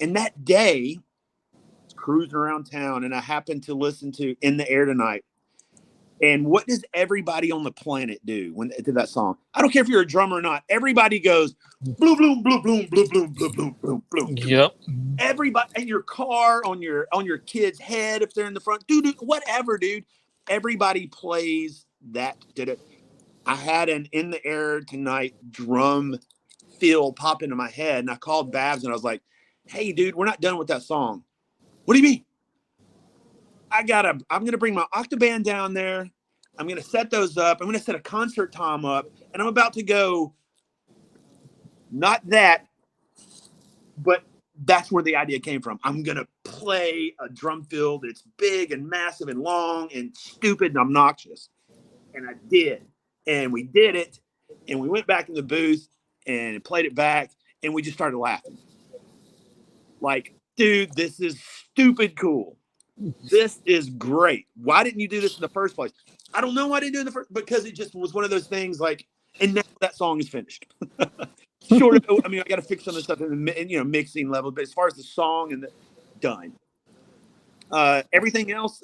And that day, I was cruising around town, and I happened to listen to In the Air Tonight. And what does everybody on the planet do to that song? I don't care if you're a drummer or not. Everybody goes, bloom, bloom, bloom, bloom, bloom, bloom, bloom, bloom, bloom, bloom. Yep. Everybody in your car, on your kid's head, if they're in the front, dude, whatever, dude. Everybody plays that. I had an In the Air Tonight drum feel pop into my head, and I called Babs, and I was like, hey, dude, we're not done with that song. What do you mean? I'm going to bring my Octoband down there. I'm going to set those up. I'm going to set a concert tom up, and I'm about to go, not that, but that's where the idea came from. I'm going to play a drum fill that's big and massive and long and stupid and obnoxious. And I did. And we did it. And we went back in the booth and played it back, and we just started laughing. Like, dude, this is stupid cool. This is great. Why didn't you do this in the first place? I don't know why I didn't do it in the first, because it just was one of those things, like, and now that song is finished. Short of, I got to fix some of the stuff in the mixing level, but as far as the song and done. Everything else,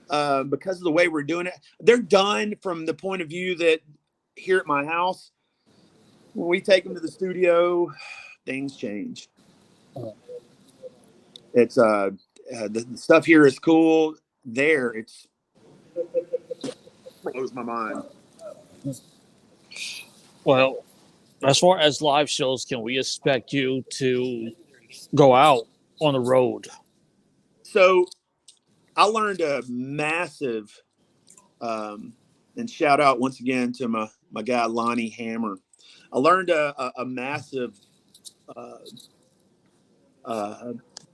because of the way we're doing it, they're done from the point of view that here at my house, when we take them to the studio, things change. It's the stuff here is cool. There, it's blows my mind. Well, as far as live shows, can we expect you to go out on the road? So I learned a massive, and shout out once again to my guy, Lonnie Hammer. I learned a massive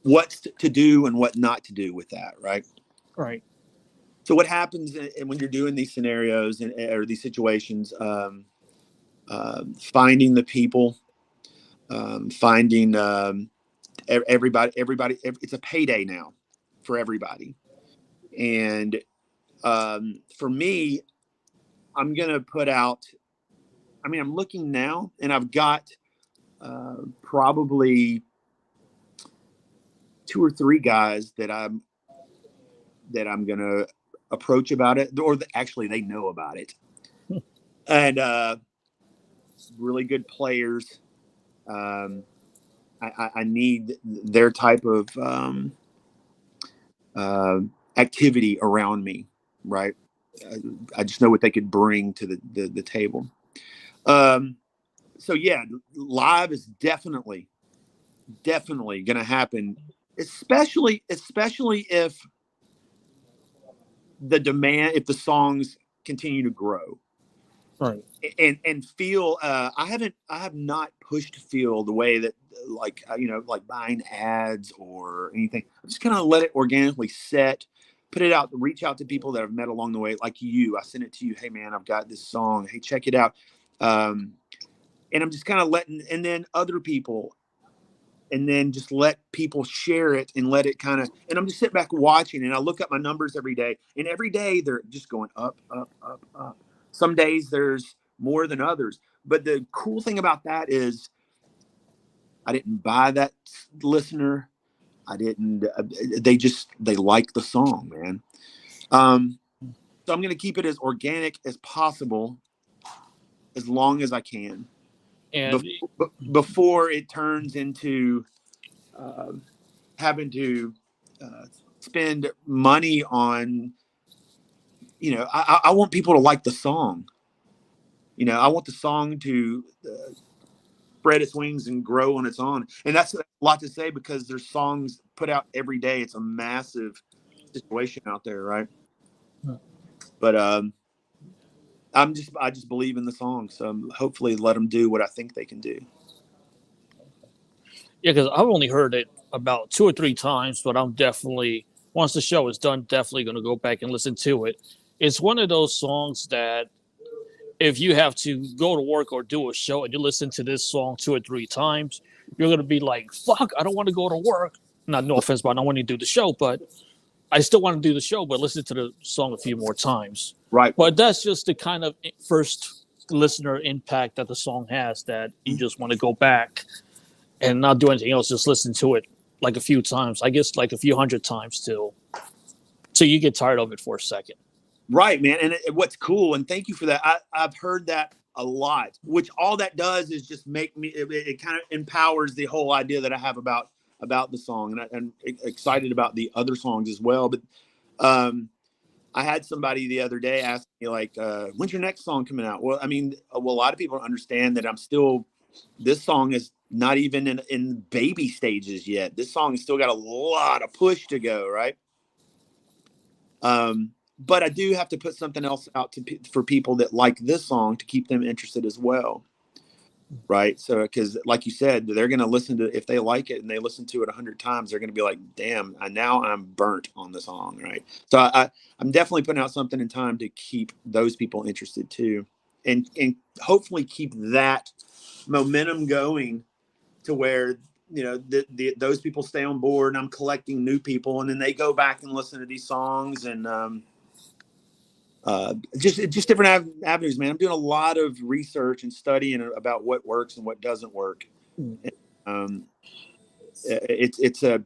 what to do and what not to do with that, right? Right. So what happens when you're doing these scenarios or these situations, finding the people, finding everybody, it's a payday now for everybody. And for me, I'm going to put out, I'm looking now, and I've got probably 2 or 3 guys that I'm gonna approach about it, or actually they know about it, and really good players. I need their type of activity around me, right? I just know what they could bring to the table. So yeah, live is definitely going to happen, especially if if the songs continue to grow. Right. And Feel, I have not pushed Feel the way that, like, like buying ads or anything. I'm just kind of let it organically set, put it out, reach out to people that I've met along the way, like you. I sent it to you. Hey man, I've got this song. Hey, check it out. And I'm just kind of letting, and then other people, and then just let people share it and let it kind of, and I'm just sitting back watching, and I look at my numbers every day, and every day they're just going up, up, up, up. Some days there's more than others. But the cool thing about that is I didn't buy that listener. I didn't, they like the song, man. So I'm going to keep it as organic as possible, as long as I can. And before it turns into having to spend money on, I want people to like the song. I want the song to spread its wings and grow on its own. And that's a lot to say, because there's songs put out every day. It's a massive situation out there, right? But I just believe in the song, so hopefully let them do what I think they can do. Yeah, because I've only heard it about 2 or 3 times, but I'm definitely, once the show is done, definitely going to go back and listen to it. It's one of those songs that if you have to go to work or do a show and you listen to this song 2 or 3 times, you're going to be like, fuck, I don't want to go to work. Not, no offense, but I don't want to do the show, but I still want to do the show, but listen to the song a few more times. Right. But that's just the kind of first listener impact that the song has, that you just want to go back and not do anything else, just listen to it like a few times. I guess like a few hundred times till you get tired of it for a second. Right, man. And what's cool, and thank you for that. I've heard that a lot, which all that does is just make me, it kind of empowers the whole idea that I have about the song, and I'm excited about the other songs as well. But I had somebody the other day ask me, like, when's your next song coming out? Well, I mean, a lot of people understand that this song is not even in baby stages yet. This song has still got a lot of push to go, right? But I do have to put something else out for people that like this song, to keep them interested as well, right? So, because like you said, they're going to listen to, if they like it and they listen to it 100 times, they're going to be like, damn, now I'm burnt on the song, right? So I'm definitely putting out something in time to keep those people interested too, and hopefully keep that momentum going to where, those people stay on board, and I'm collecting new people, and then they go back and listen to these songs, and just different avenues, man. I'm doing a lot of research and studying about what works and what doesn't work. It's a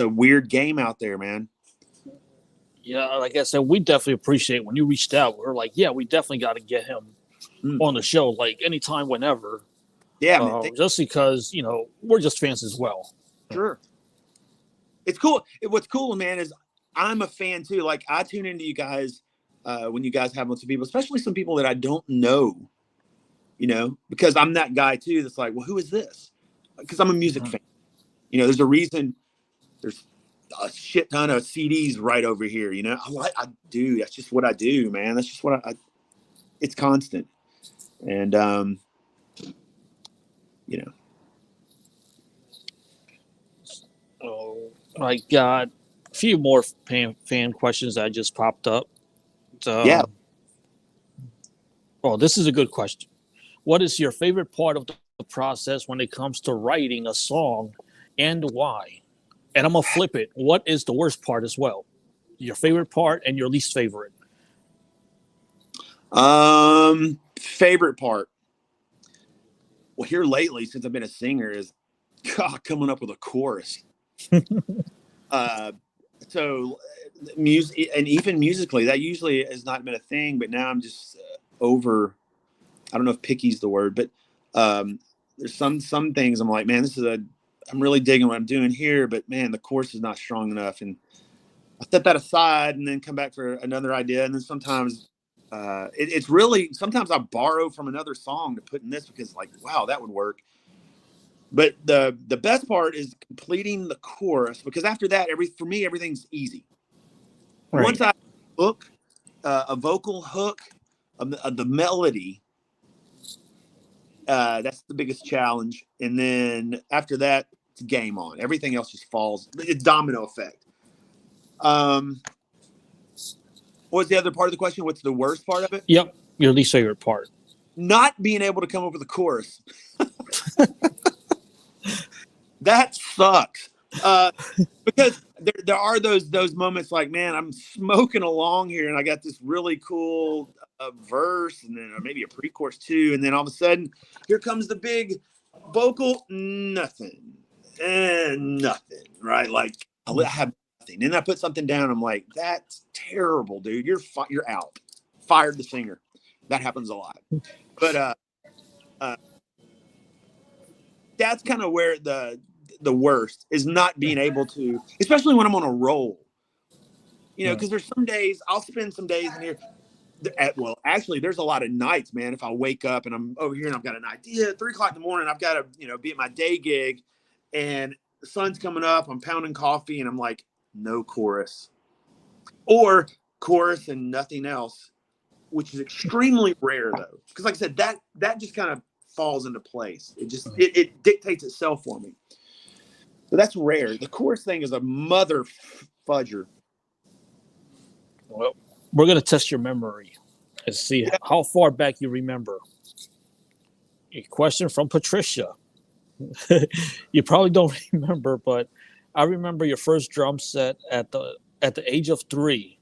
weird game out there, man. Yeah, like I said, we definitely appreciate when you reached out. We're like, yeah, we definitely got to get him on the show, like anytime, whenever. Yeah, man. Just because, we're just fans as well. Sure. It's cool. What's cool, man, is I'm a fan too. Like, I tune into you guys when you guys have lots of people, especially some people that I don't know, because I'm that guy too that's like, well, who is this? Because I'm a music fan. There's a reason there's a shit ton of CDs right over here. I do. That's just what I do, man. That's just what it's constant. And, I got a few more fan questions that just popped up. Yeah. Oh, this is a good question. What is your favorite part of the process when it comes to writing a song, and why? And I'm going to flip it. What is the worst part as well? Your favorite part and your least favorite. Favorite part. here lately, since I've been a singer, is coming up with a chorus. So music, and even musically, that usually has not been a thing, but now I'm just over. I don't know if picky's the word, but there's some things I'm like, man, I'm really digging what I'm doing here, but man, the chorus is not strong enough, and I set that aside and then come back for another idea, and then sometimes it's really, sometimes I borrow from another song to put in this because like, wow, that would work. But the best part is completing the chorus, because after that, for me, everything's easy. Right. Once I hook a vocal hook of the melody, that's the biggest challenge. And then after that, it's game on. Everything else just falls. It's domino effect. What's the other part of the question? What's the worst part of it? Yep, your least favorite part. Not being able to come up with a chorus. That sucks. Because there are those moments like, man, I'm smoking along here and I got this really cool verse and then maybe a pre-chorus too. And then all of a sudden, here comes the big vocal, nothing. And nothing, right? Like, I have nothing. And I put something down. I'm like, that's terrible, dude. You're out. Fired the singer. That happens a lot. But that's kind of where the worst is, not being able to, especially when I'm on a roll, because there's some days I'll spend some days in here. Well, actually, there's a lot of nights, man. If I wake up and I'm over here and I've got an idea at 3:00 in the morning, I've got to, be at my day gig and the sun's coming up, I'm pounding coffee and I'm like, no chorus, or chorus and nothing else, which is extremely rare though. Because like I said, that just kind of falls into place. It dictates itself for me. So that's rare. The chorus thing is a mother fudger. Well, we're going to test your memory and see how far back you remember. A question from Patricia. You probably don't remember, but I remember your first drum set at the age of 3.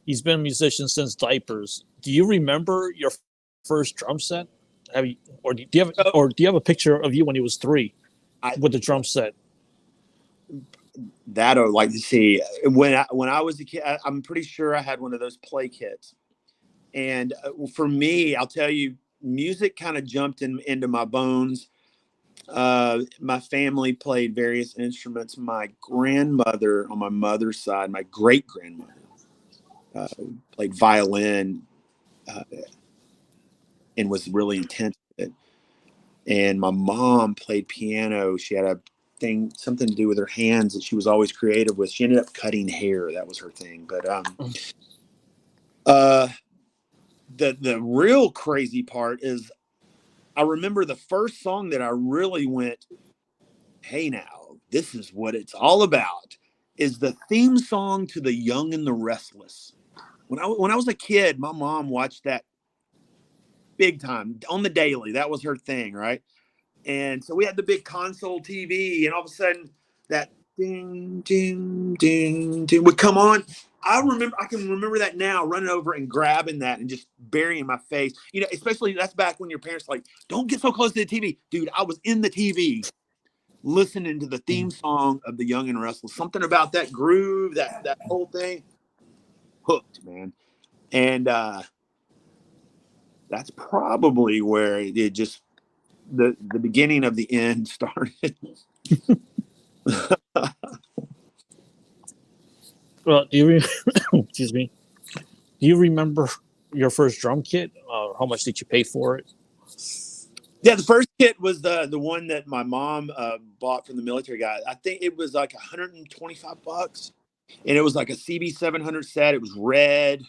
He's been a musician since diapers. Do you remember your first drum set? Do you have a picture of you when he was 3 with the drum set? That I would like to see. When I was a kid, I'm pretty sure I had one of those play kits. And for me, I'll tell you, music kind of jumped into my bones. My family played various instruments. My grandmother on my mother's side, my great grandmother, played violin and was really intense with it. And my mom played piano. She had something to do with her hands that she was always creative with. She ended up cutting hair. That was her thing. But the real crazy part is I remember the first song that I really went, hey, now this is what it's all about, is the theme song to The Young and the Restless. When I was a kid, my mom watched that big time on the daily. That was her thing, right? And so we had the big console TV, and all of a sudden that ding, ding, ding, ding would come on. I can remember that now, running over and grabbing that and just burying my face. Especially that's back when your parents were like, don't get so close to the TV. Dude, I was in the TV listening to the theme song of The Young and Restless. Something about that groove, that whole thing, hooked, man. And that's probably where it just, the beginning of the end started. Well, excuse me. Do you remember your first drum kit? How much did you pay for it? Yeah, the first kit was the one that my mom bought from the military guy. I think it was like $125, and it was like a CB700 set. It was red.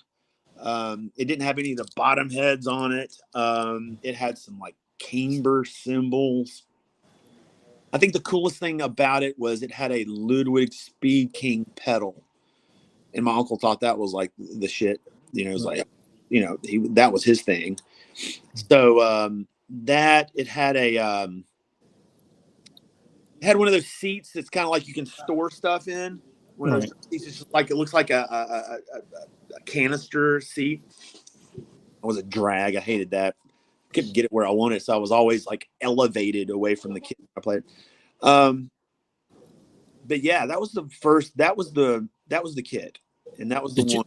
It didn't have any of the bottom heads on it. It had some like camber cymbals. I think the coolest thing about it was it had a Ludwig Speed King pedal, and my uncle thought that was like the shit. It was like, that was his thing. So that it had it had one of those seats that's kind of like you can store stuff in. One of those seats, just like it looks like a canister seat. It was a drag. I hated that. couldn't get it where I wanted, so I was always like elevated away from the kit I played. But yeah, that was the first. That was the kit, and that was the one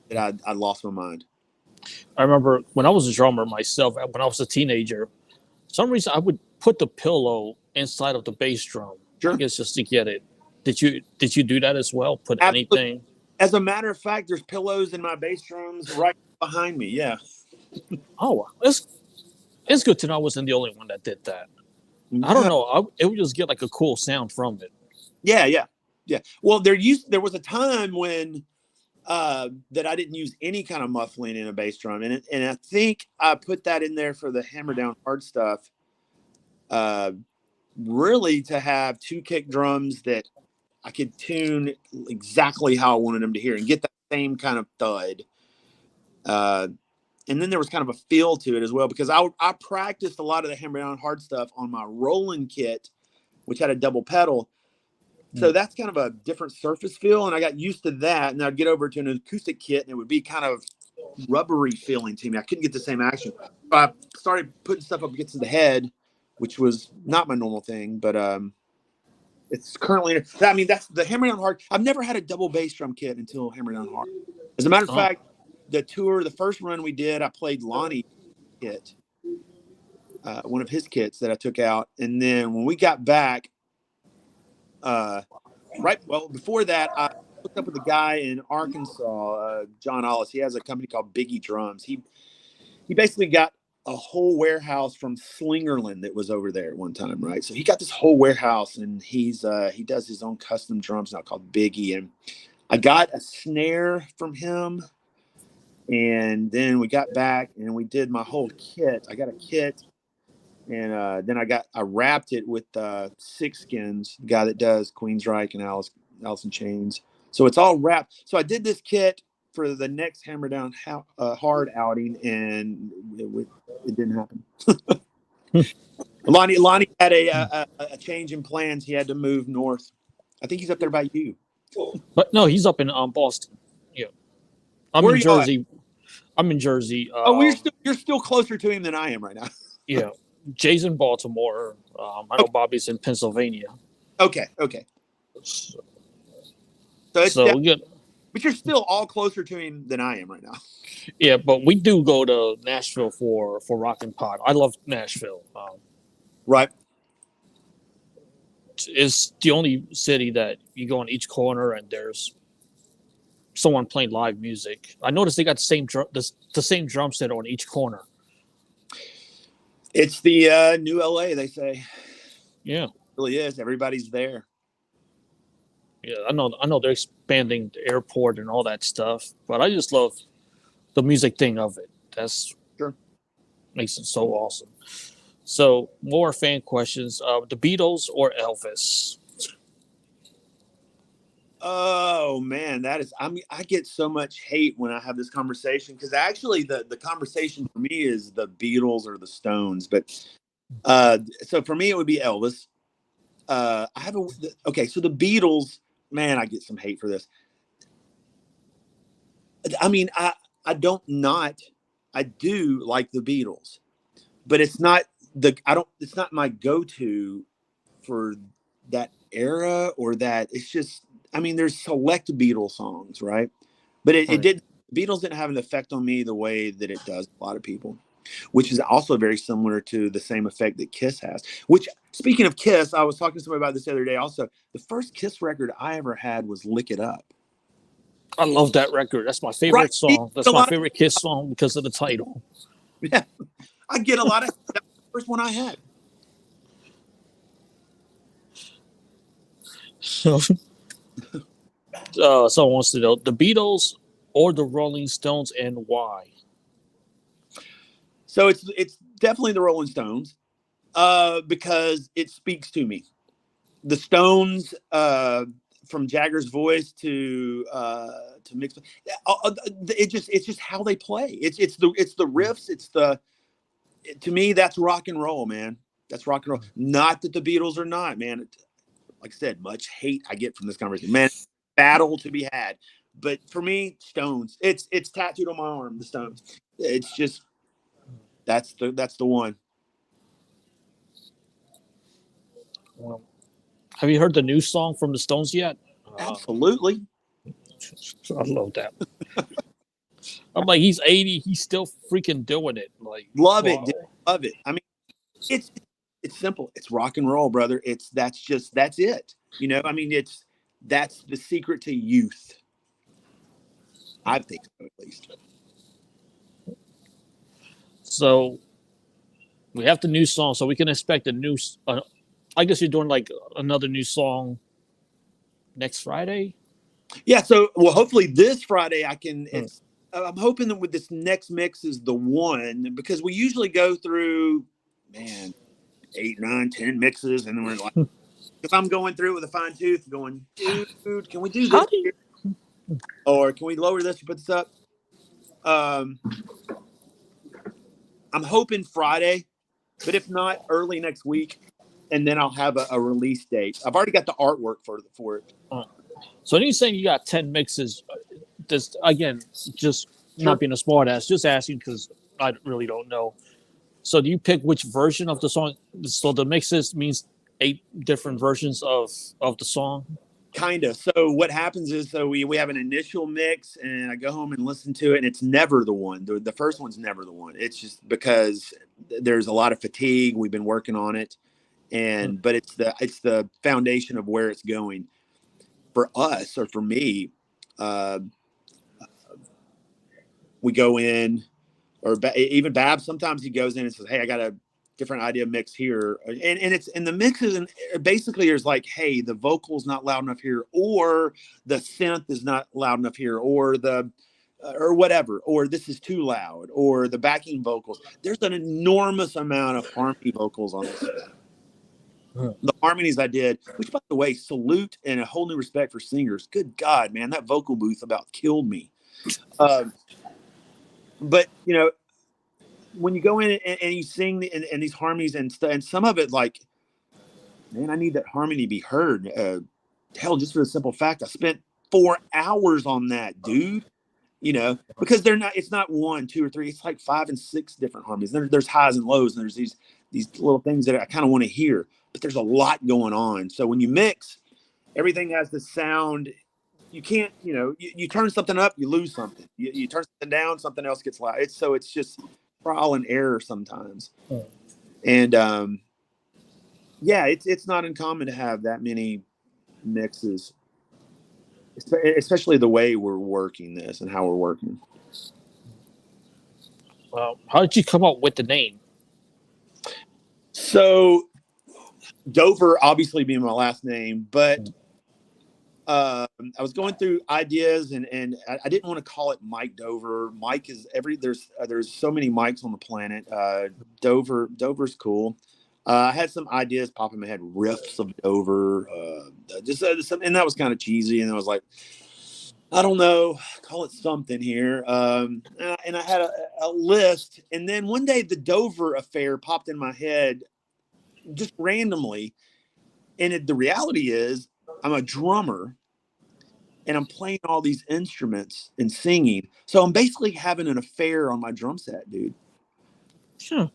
that I lost my mind. I remember when I was a drummer myself, when I was a teenager, for some reason I would put the pillow inside of the bass drum. Sure. I guess just to get it. Did you do that as well? Put Absolutely. anything? As a matter of fact, there's pillows in my bass drums right behind me. Yeah. Oh, it's good to know I wasn't the only one that did that. I don't know. It would just get like a cool sound from it. Yeah. Well, there was a time when that I didn't use any kind of muffling in a bass drum, and I think I put that in there for the Hammer Down Hard stuff. Really to have two kick drums that I could tune exactly how I wanted them to hear and get that same kind of thud. And then there was kind of a feel to it as well, because I practiced a lot of the Hammer Down Hard stuff on my Roland kit, which had a double pedal. So that's kind of a different surface feel, and I got used to that. And I'd get over to an acoustic kit, and it would be kind of rubbery feeling to me. I couldn't get the same action. So I started putting stuff up against the head, which was not my normal thing, but it's currently. I mean, that's the Hammer Down Hard. I've never had a double bass drum kit until Hammer Down Hard. As a matter of fact, the first run we did, I played Lonnie kit, one of his kits that I took out, and then when we got back. Before that, I hooked up with a guy in Arkansas, John Ollis. He has a company called Biggie Drums. He basically got a whole warehouse from Slingerland that was over there at one time, right? So he got this whole warehouse, and he does his own custom drums now called Biggie. And I got a snare from him, and then we got back and we did my whole kit. I got a kit. And then I wrapped it with Six Skins, the guy that does Queensryche and Alice in Chains. So it's all wrapped. So I did this kit for the next Hammer Down Hard outing, and it didn't happen. Lonnie had a change in plans. He had to move north. I think he's up there by you. But no, he's up in Boston. Yeah, I'm in Jersey. I'm in Jersey. You're still closer to him than I am right now. Yeah. Jay's in Baltimore. I know Bobby's in Pennsylvania. Okay. So but you're still all closer to him than I am right now. Yeah, but we do go to Nashville for Rockin' Pod. I love Nashville. Right. It's the only city that you go on each corner and there's someone playing live music. I noticed they got the same drum set on each corner. It's the new LA, they say. Yeah, it really is. Everybody's there. Yeah, I know they're expanding the airport and all that stuff, but I just love the music thing of it. That's sure makes it so awesome. So, more fan questions: the Beatles or Elvis? Oh man, I get so much hate when I have this conversation, because actually the conversation for me is the Beatles or the Stones. But so for me it would be Elvis. So the Beatles, man, I get some hate for this. I mean, I do like the Beatles, but it's not my go-to for that era or that. It's just, I mean, there's select Beatles songs, right? But Beatles didn't have an effect on me the way that it does a lot of people, which is also very similar to the same effect that Kiss has. Which, speaking of Kiss, I was talking to somebody about this the other day also. The first Kiss record I ever had was Lick It Up. I love that record. That's my favorite song. That's my favorite Kiss song because of the title. Yeah. I get a lot of that's the first one I had. So someone wants to know the Beatles or the Rolling Stones and why. So it's definitely the Rolling Stones, because it speaks to me. The Stones, from Jagger's voice to mix, it's just how they play. It's the riffs. To me, that's rock and roll, man. That's rock and roll. Not that the Beatles are not, man. Like I said, much hate I get from this conversation, man. Battle to be had, but for me, Stones. It's tattooed on my arm. The Stones. It's just That's the one. Well, have you heard the new song from the Stones yet? Absolutely. I love that. I'm like, he's 80, he's still freaking doing it. Like, Love wow. it, dude. Love it. I mean, it's simple. It's rock and roll, brother. That's it. You know, I mean, that's the secret to youth. I think so, at least. So we have the new song, so we can expect a new. I guess you're doing like another new song next Friday. Yeah. So, well, hopefully this Friday I can. I'm hoping that with this next mix is the one, because we usually go through, man, 8, 9, 10 mixes, and then we're like, if I'm going through it with a fine tooth, going, dude, can we do this? Or can we lower this or put this up? I'm hoping Friday, but if not, early next week, and then I'll have a release date. I've already got the artwork for it. So when you're saying you got 10 mixes, this again, just not being a smart ass, just asking because I really don't know. So do you pick which version of the song? So the mixes means 8 different versions of the song? Kind of. So what happens is, we have an initial mix, and I go home and listen to it, and it's never the one. The first one's never the one. It's just because there's a lot of fatigue. We've been working on it, but it's the foundation of where it's going. For us, or for me, we go in, or even Bab, sometimes he goes in and says, hey, I got a different idea mix here. And the mixes, and basically there's like, hey, the vocal's not loud enough here, or the synth is not loud enough here, or or whatever, or this is too loud, or the backing vocals. There's an enormous amount of harmony vocals on this. The harmonies I did, which, by the way, salute and a whole new respect for singers. Good God, man, that vocal booth about killed me. But, you know, when you go in and you sing and these harmonies and some of it, like, man, I need that harmony to be heard. Hell, just for the simple fact, I spent 4 hours on that, dude. You know, because it's not 1, 2, or 3. It's like 5 and 6 different harmonies. There's highs and lows, and there's these little things that I kind of want to hear. But there's a lot going on. So when you mix, everything has the sound. You can't, you know, you turn something up, you lose something. You turn something down, something else gets loud. It's just trial and error sometimes. And yeah, it's not uncommon to have that many mixes, especially the way we're working this and how we're working. How did you come up with the name? So Dover obviously being my last name, but I was going through ideas, and I didn't want to call it Mike Dover. Mike is there's so many Mikes on the planet. Dover's cool. I had some ideas pop in my head, riffs of Dover, and that was kind of cheesy. And I was like, I don't know, call it something here. And I had a list, and then one day the Dover affair popped in my head just randomly. And the reality is, I'm a drummer, and I'm playing all these instruments and singing. So I'm basically having an affair on my drum set, dude. Sure.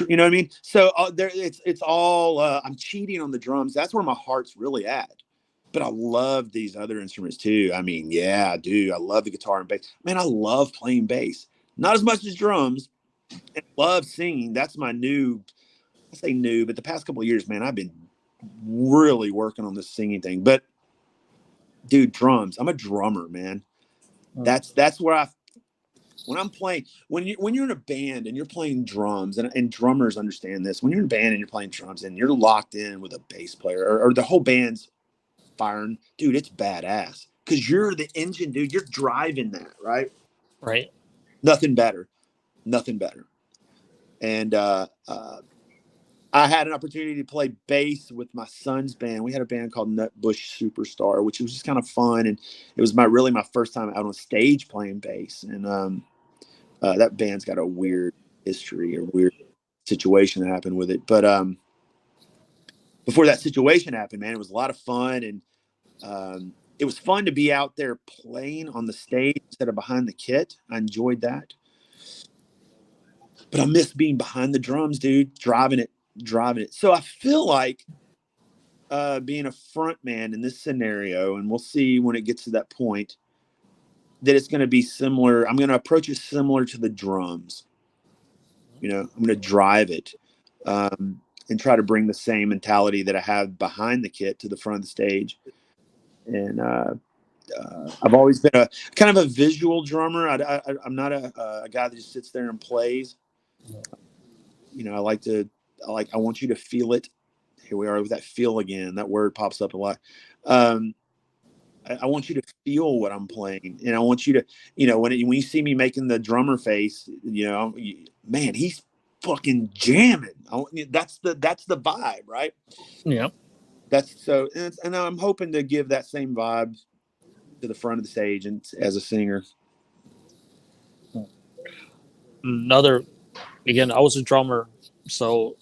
You know what I mean? So it's all, I'm cheating on the drums. That's where my heart's really at. But I love these other instruments too. I mean, yeah, dude, I love the guitar and bass. Man, I love playing bass. Not as much as drums. And I love singing. That's my I say new, but the past couple of years, man, I've been really working on this singing thing. But dude, drums. I'm a drummer, man. That's where when I'm playing, when you're in a band and you're playing drums, and drummers understand this. When you're in a band and you're playing drums and you're locked in with a bass player, or the whole band's firing, dude, it's badass because you're the engine, dude. You're driving that, right? Right. Nothing better. And I had an opportunity to play bass with my son's band. We had a band called Nutbush Superstar, which was just kind of fun. And it was my first time out on stage playing bass. And that band's got a weird history, a weird situation that happened with it. But before that situation happened, man, it was a lot of fun. And it was fun to be out there playing on the stage instead of behind the kit. I enjoyed that. but I miss being behind the drums, dude, driving it. So I feel like being a front man in this scenario, and we'll see when it gets to that point, that it's going to be similar. I'm going to approach it similar to the drums. I'm going to drive it and try to bring the same mentality that I have behind the kit to the front of the stage. And I've always been a kind of a visual drummer. I'm not a guy that just sits there and plays. I want you to feel it. Here we are with that feel again. That word pops up a lot. I want you to feel what I'm playing, and I want you to, when you see me making the drummer face, man, he's fucking jamming. That's the vibe, right? Yeah. And I'm hoping to give that same vibe to the front of the stage and as a singer. Again, I was a drummer, so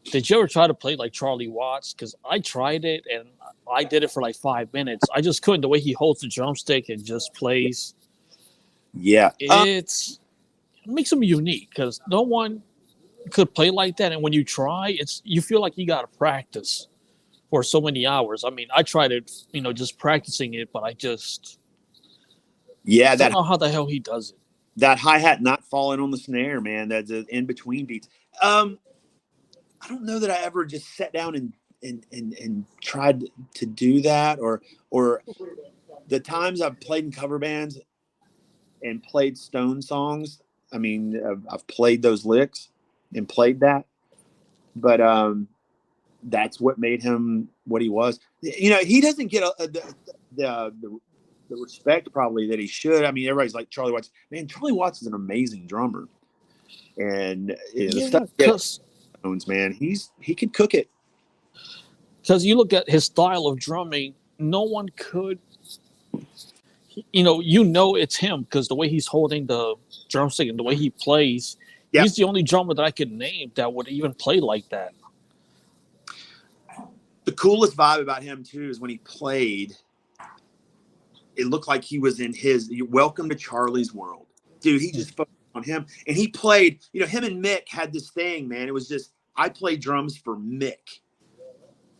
did you ever try to play like Charlie Watts? Because I tried it and I did it for like 5 minutes. I just couldn't. The way he holds the drumstick and just plays. Yeah. It makes him unique because no one could play like that. And when you try, you feel like you got to practice for so many hours. I mean, I tried it, just practicing it, but I just don't know how the hell he does it. That hi-hat not falling on the snare, man. That's in between beats. I don't know that I ever just sat down and tried to do that, or the times I've played in cover bands and played Stone songs. I mean, I've played those licks and played that, but that's what made him what he was. He doesn't get the respect probably that he should. I mean, everybody's like Charlie Watts. Man, Charlie Watts is an amazing drummer, and the stuff. Man, he could cook it. Because you look at his style of drumming, no one could. It's him because the way he's holding the drumstick and the way he plays, he's the only drummer that I could name that would even play like that. The coolest vibe about him too is when he played. It looked like he was in his Welcome to Charlie's World, dude. He just focused on him, and he played. Him and Mick had this thing, man. It was just. I play drums for Mick.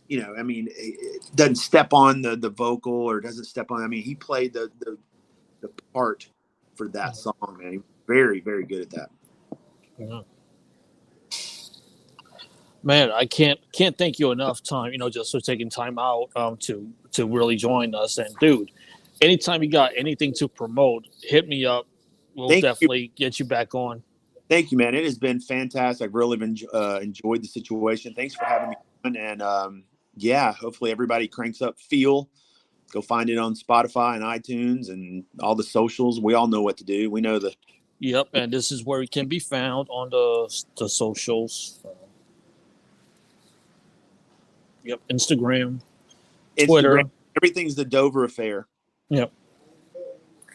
I mean, it doesn't step on the vocal or doesn't step on. I mean, he played the part for that song, man. He was very, very good at that. Yeah. Man, I can't thank you enough time, just for taking time out to really join us. And dude, anytime you got anything to promote, hit me up. We'll definitely get you back on. Thank you, man. It has been fantastic. I've really enjoyed the situation. Thanks for having me on. And hopefully everybody cranks up Feel. Go find it on Spotify and iTunes and all the socials. We all know what to do. We know the. Yep, and this is where it can be found on the socials. Yep, Instagram, Twitter. Everything's the Dover Affair. Yep.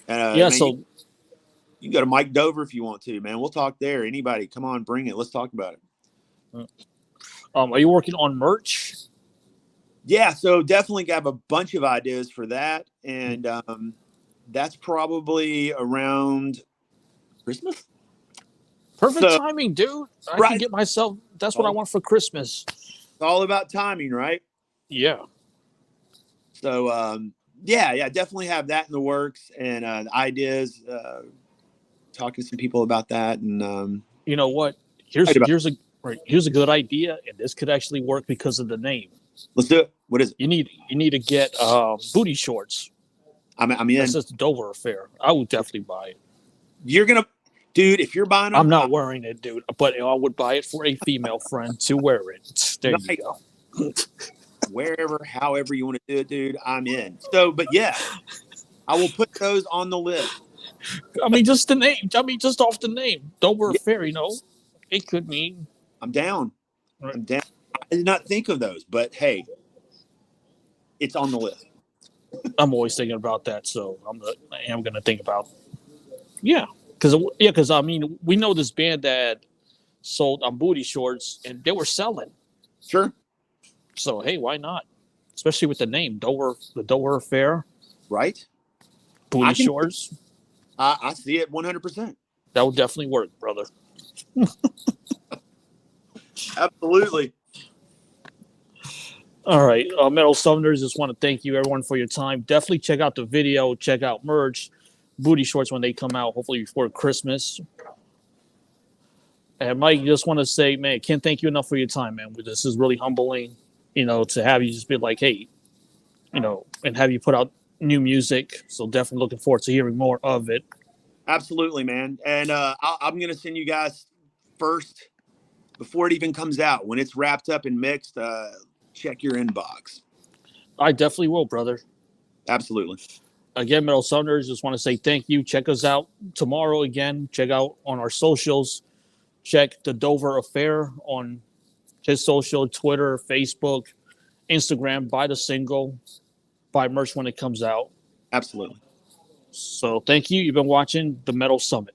So. You can go to Mike Dover if you want to, man. We'll talk there. Anybody, come on, bring it. Let's talk about it. Are you working on merch? Yeah, so definitely have a bunch of ideas for that, and that's probably around Christmas. Perfect timing, dude. I can get myself. That's what I want for Christmas. It's all about timing, right? Yeah. So definitely have that in the works and ideas. Talking to some people about that, and you know what? Here's a good idea, and this could actually work because of the name. Let's do it. What is it? You need to get booty shorts. I'm in. That's just the Dover Affair. I would definitely buy it. You're gonna, dude. If you're buying, I'm not wearing it, dude. But I would buy it for a female friend to wear it. There you go. Wherever, however you want to do it, dude. I'm in. So, but yeah, I will put those on the list. I mean, just the name. I mean, just off the name, Dover Affair. It could mean. I'm down. Right. I'm down. I did not think of those, but hey, it's on the list. I'm always thinking about that, so I am gonna think about. Because I mean, we know this band that sold booty shorts, and they were selling. Sure. So hey, why not? Especially with the name the Dover Affair. Right. Booty shorts. I see it 100%. That would definitely work, brother. Absolutely. All right, Metal Summoners, just want to thank you everyone for your time. Definitely check out the video, check out merch, booty shorts when they come out, hopefully before Christmas. And Mike, just want to say, man, can't thank you enough for your time, man. This is really humbling, to have you just be like, hey, and have you put out new music. So definitely looking forward to hearing more of it. Absolutely, man. And I'm going to send you guys first before it even comes out. When it's wrapped up and mixed, check your inbox. I definitely will, brother. Absolutely. Again, Metal Summoners, just want to say thank you. Check us out tomorrow again. Check out on our socials. Check the Dover Affair on his social, Twitter, Facebook, Instagram. Buy the single. Buy merch when it comes out. Absolutely. So thank you. You've been watching the Metal Summit.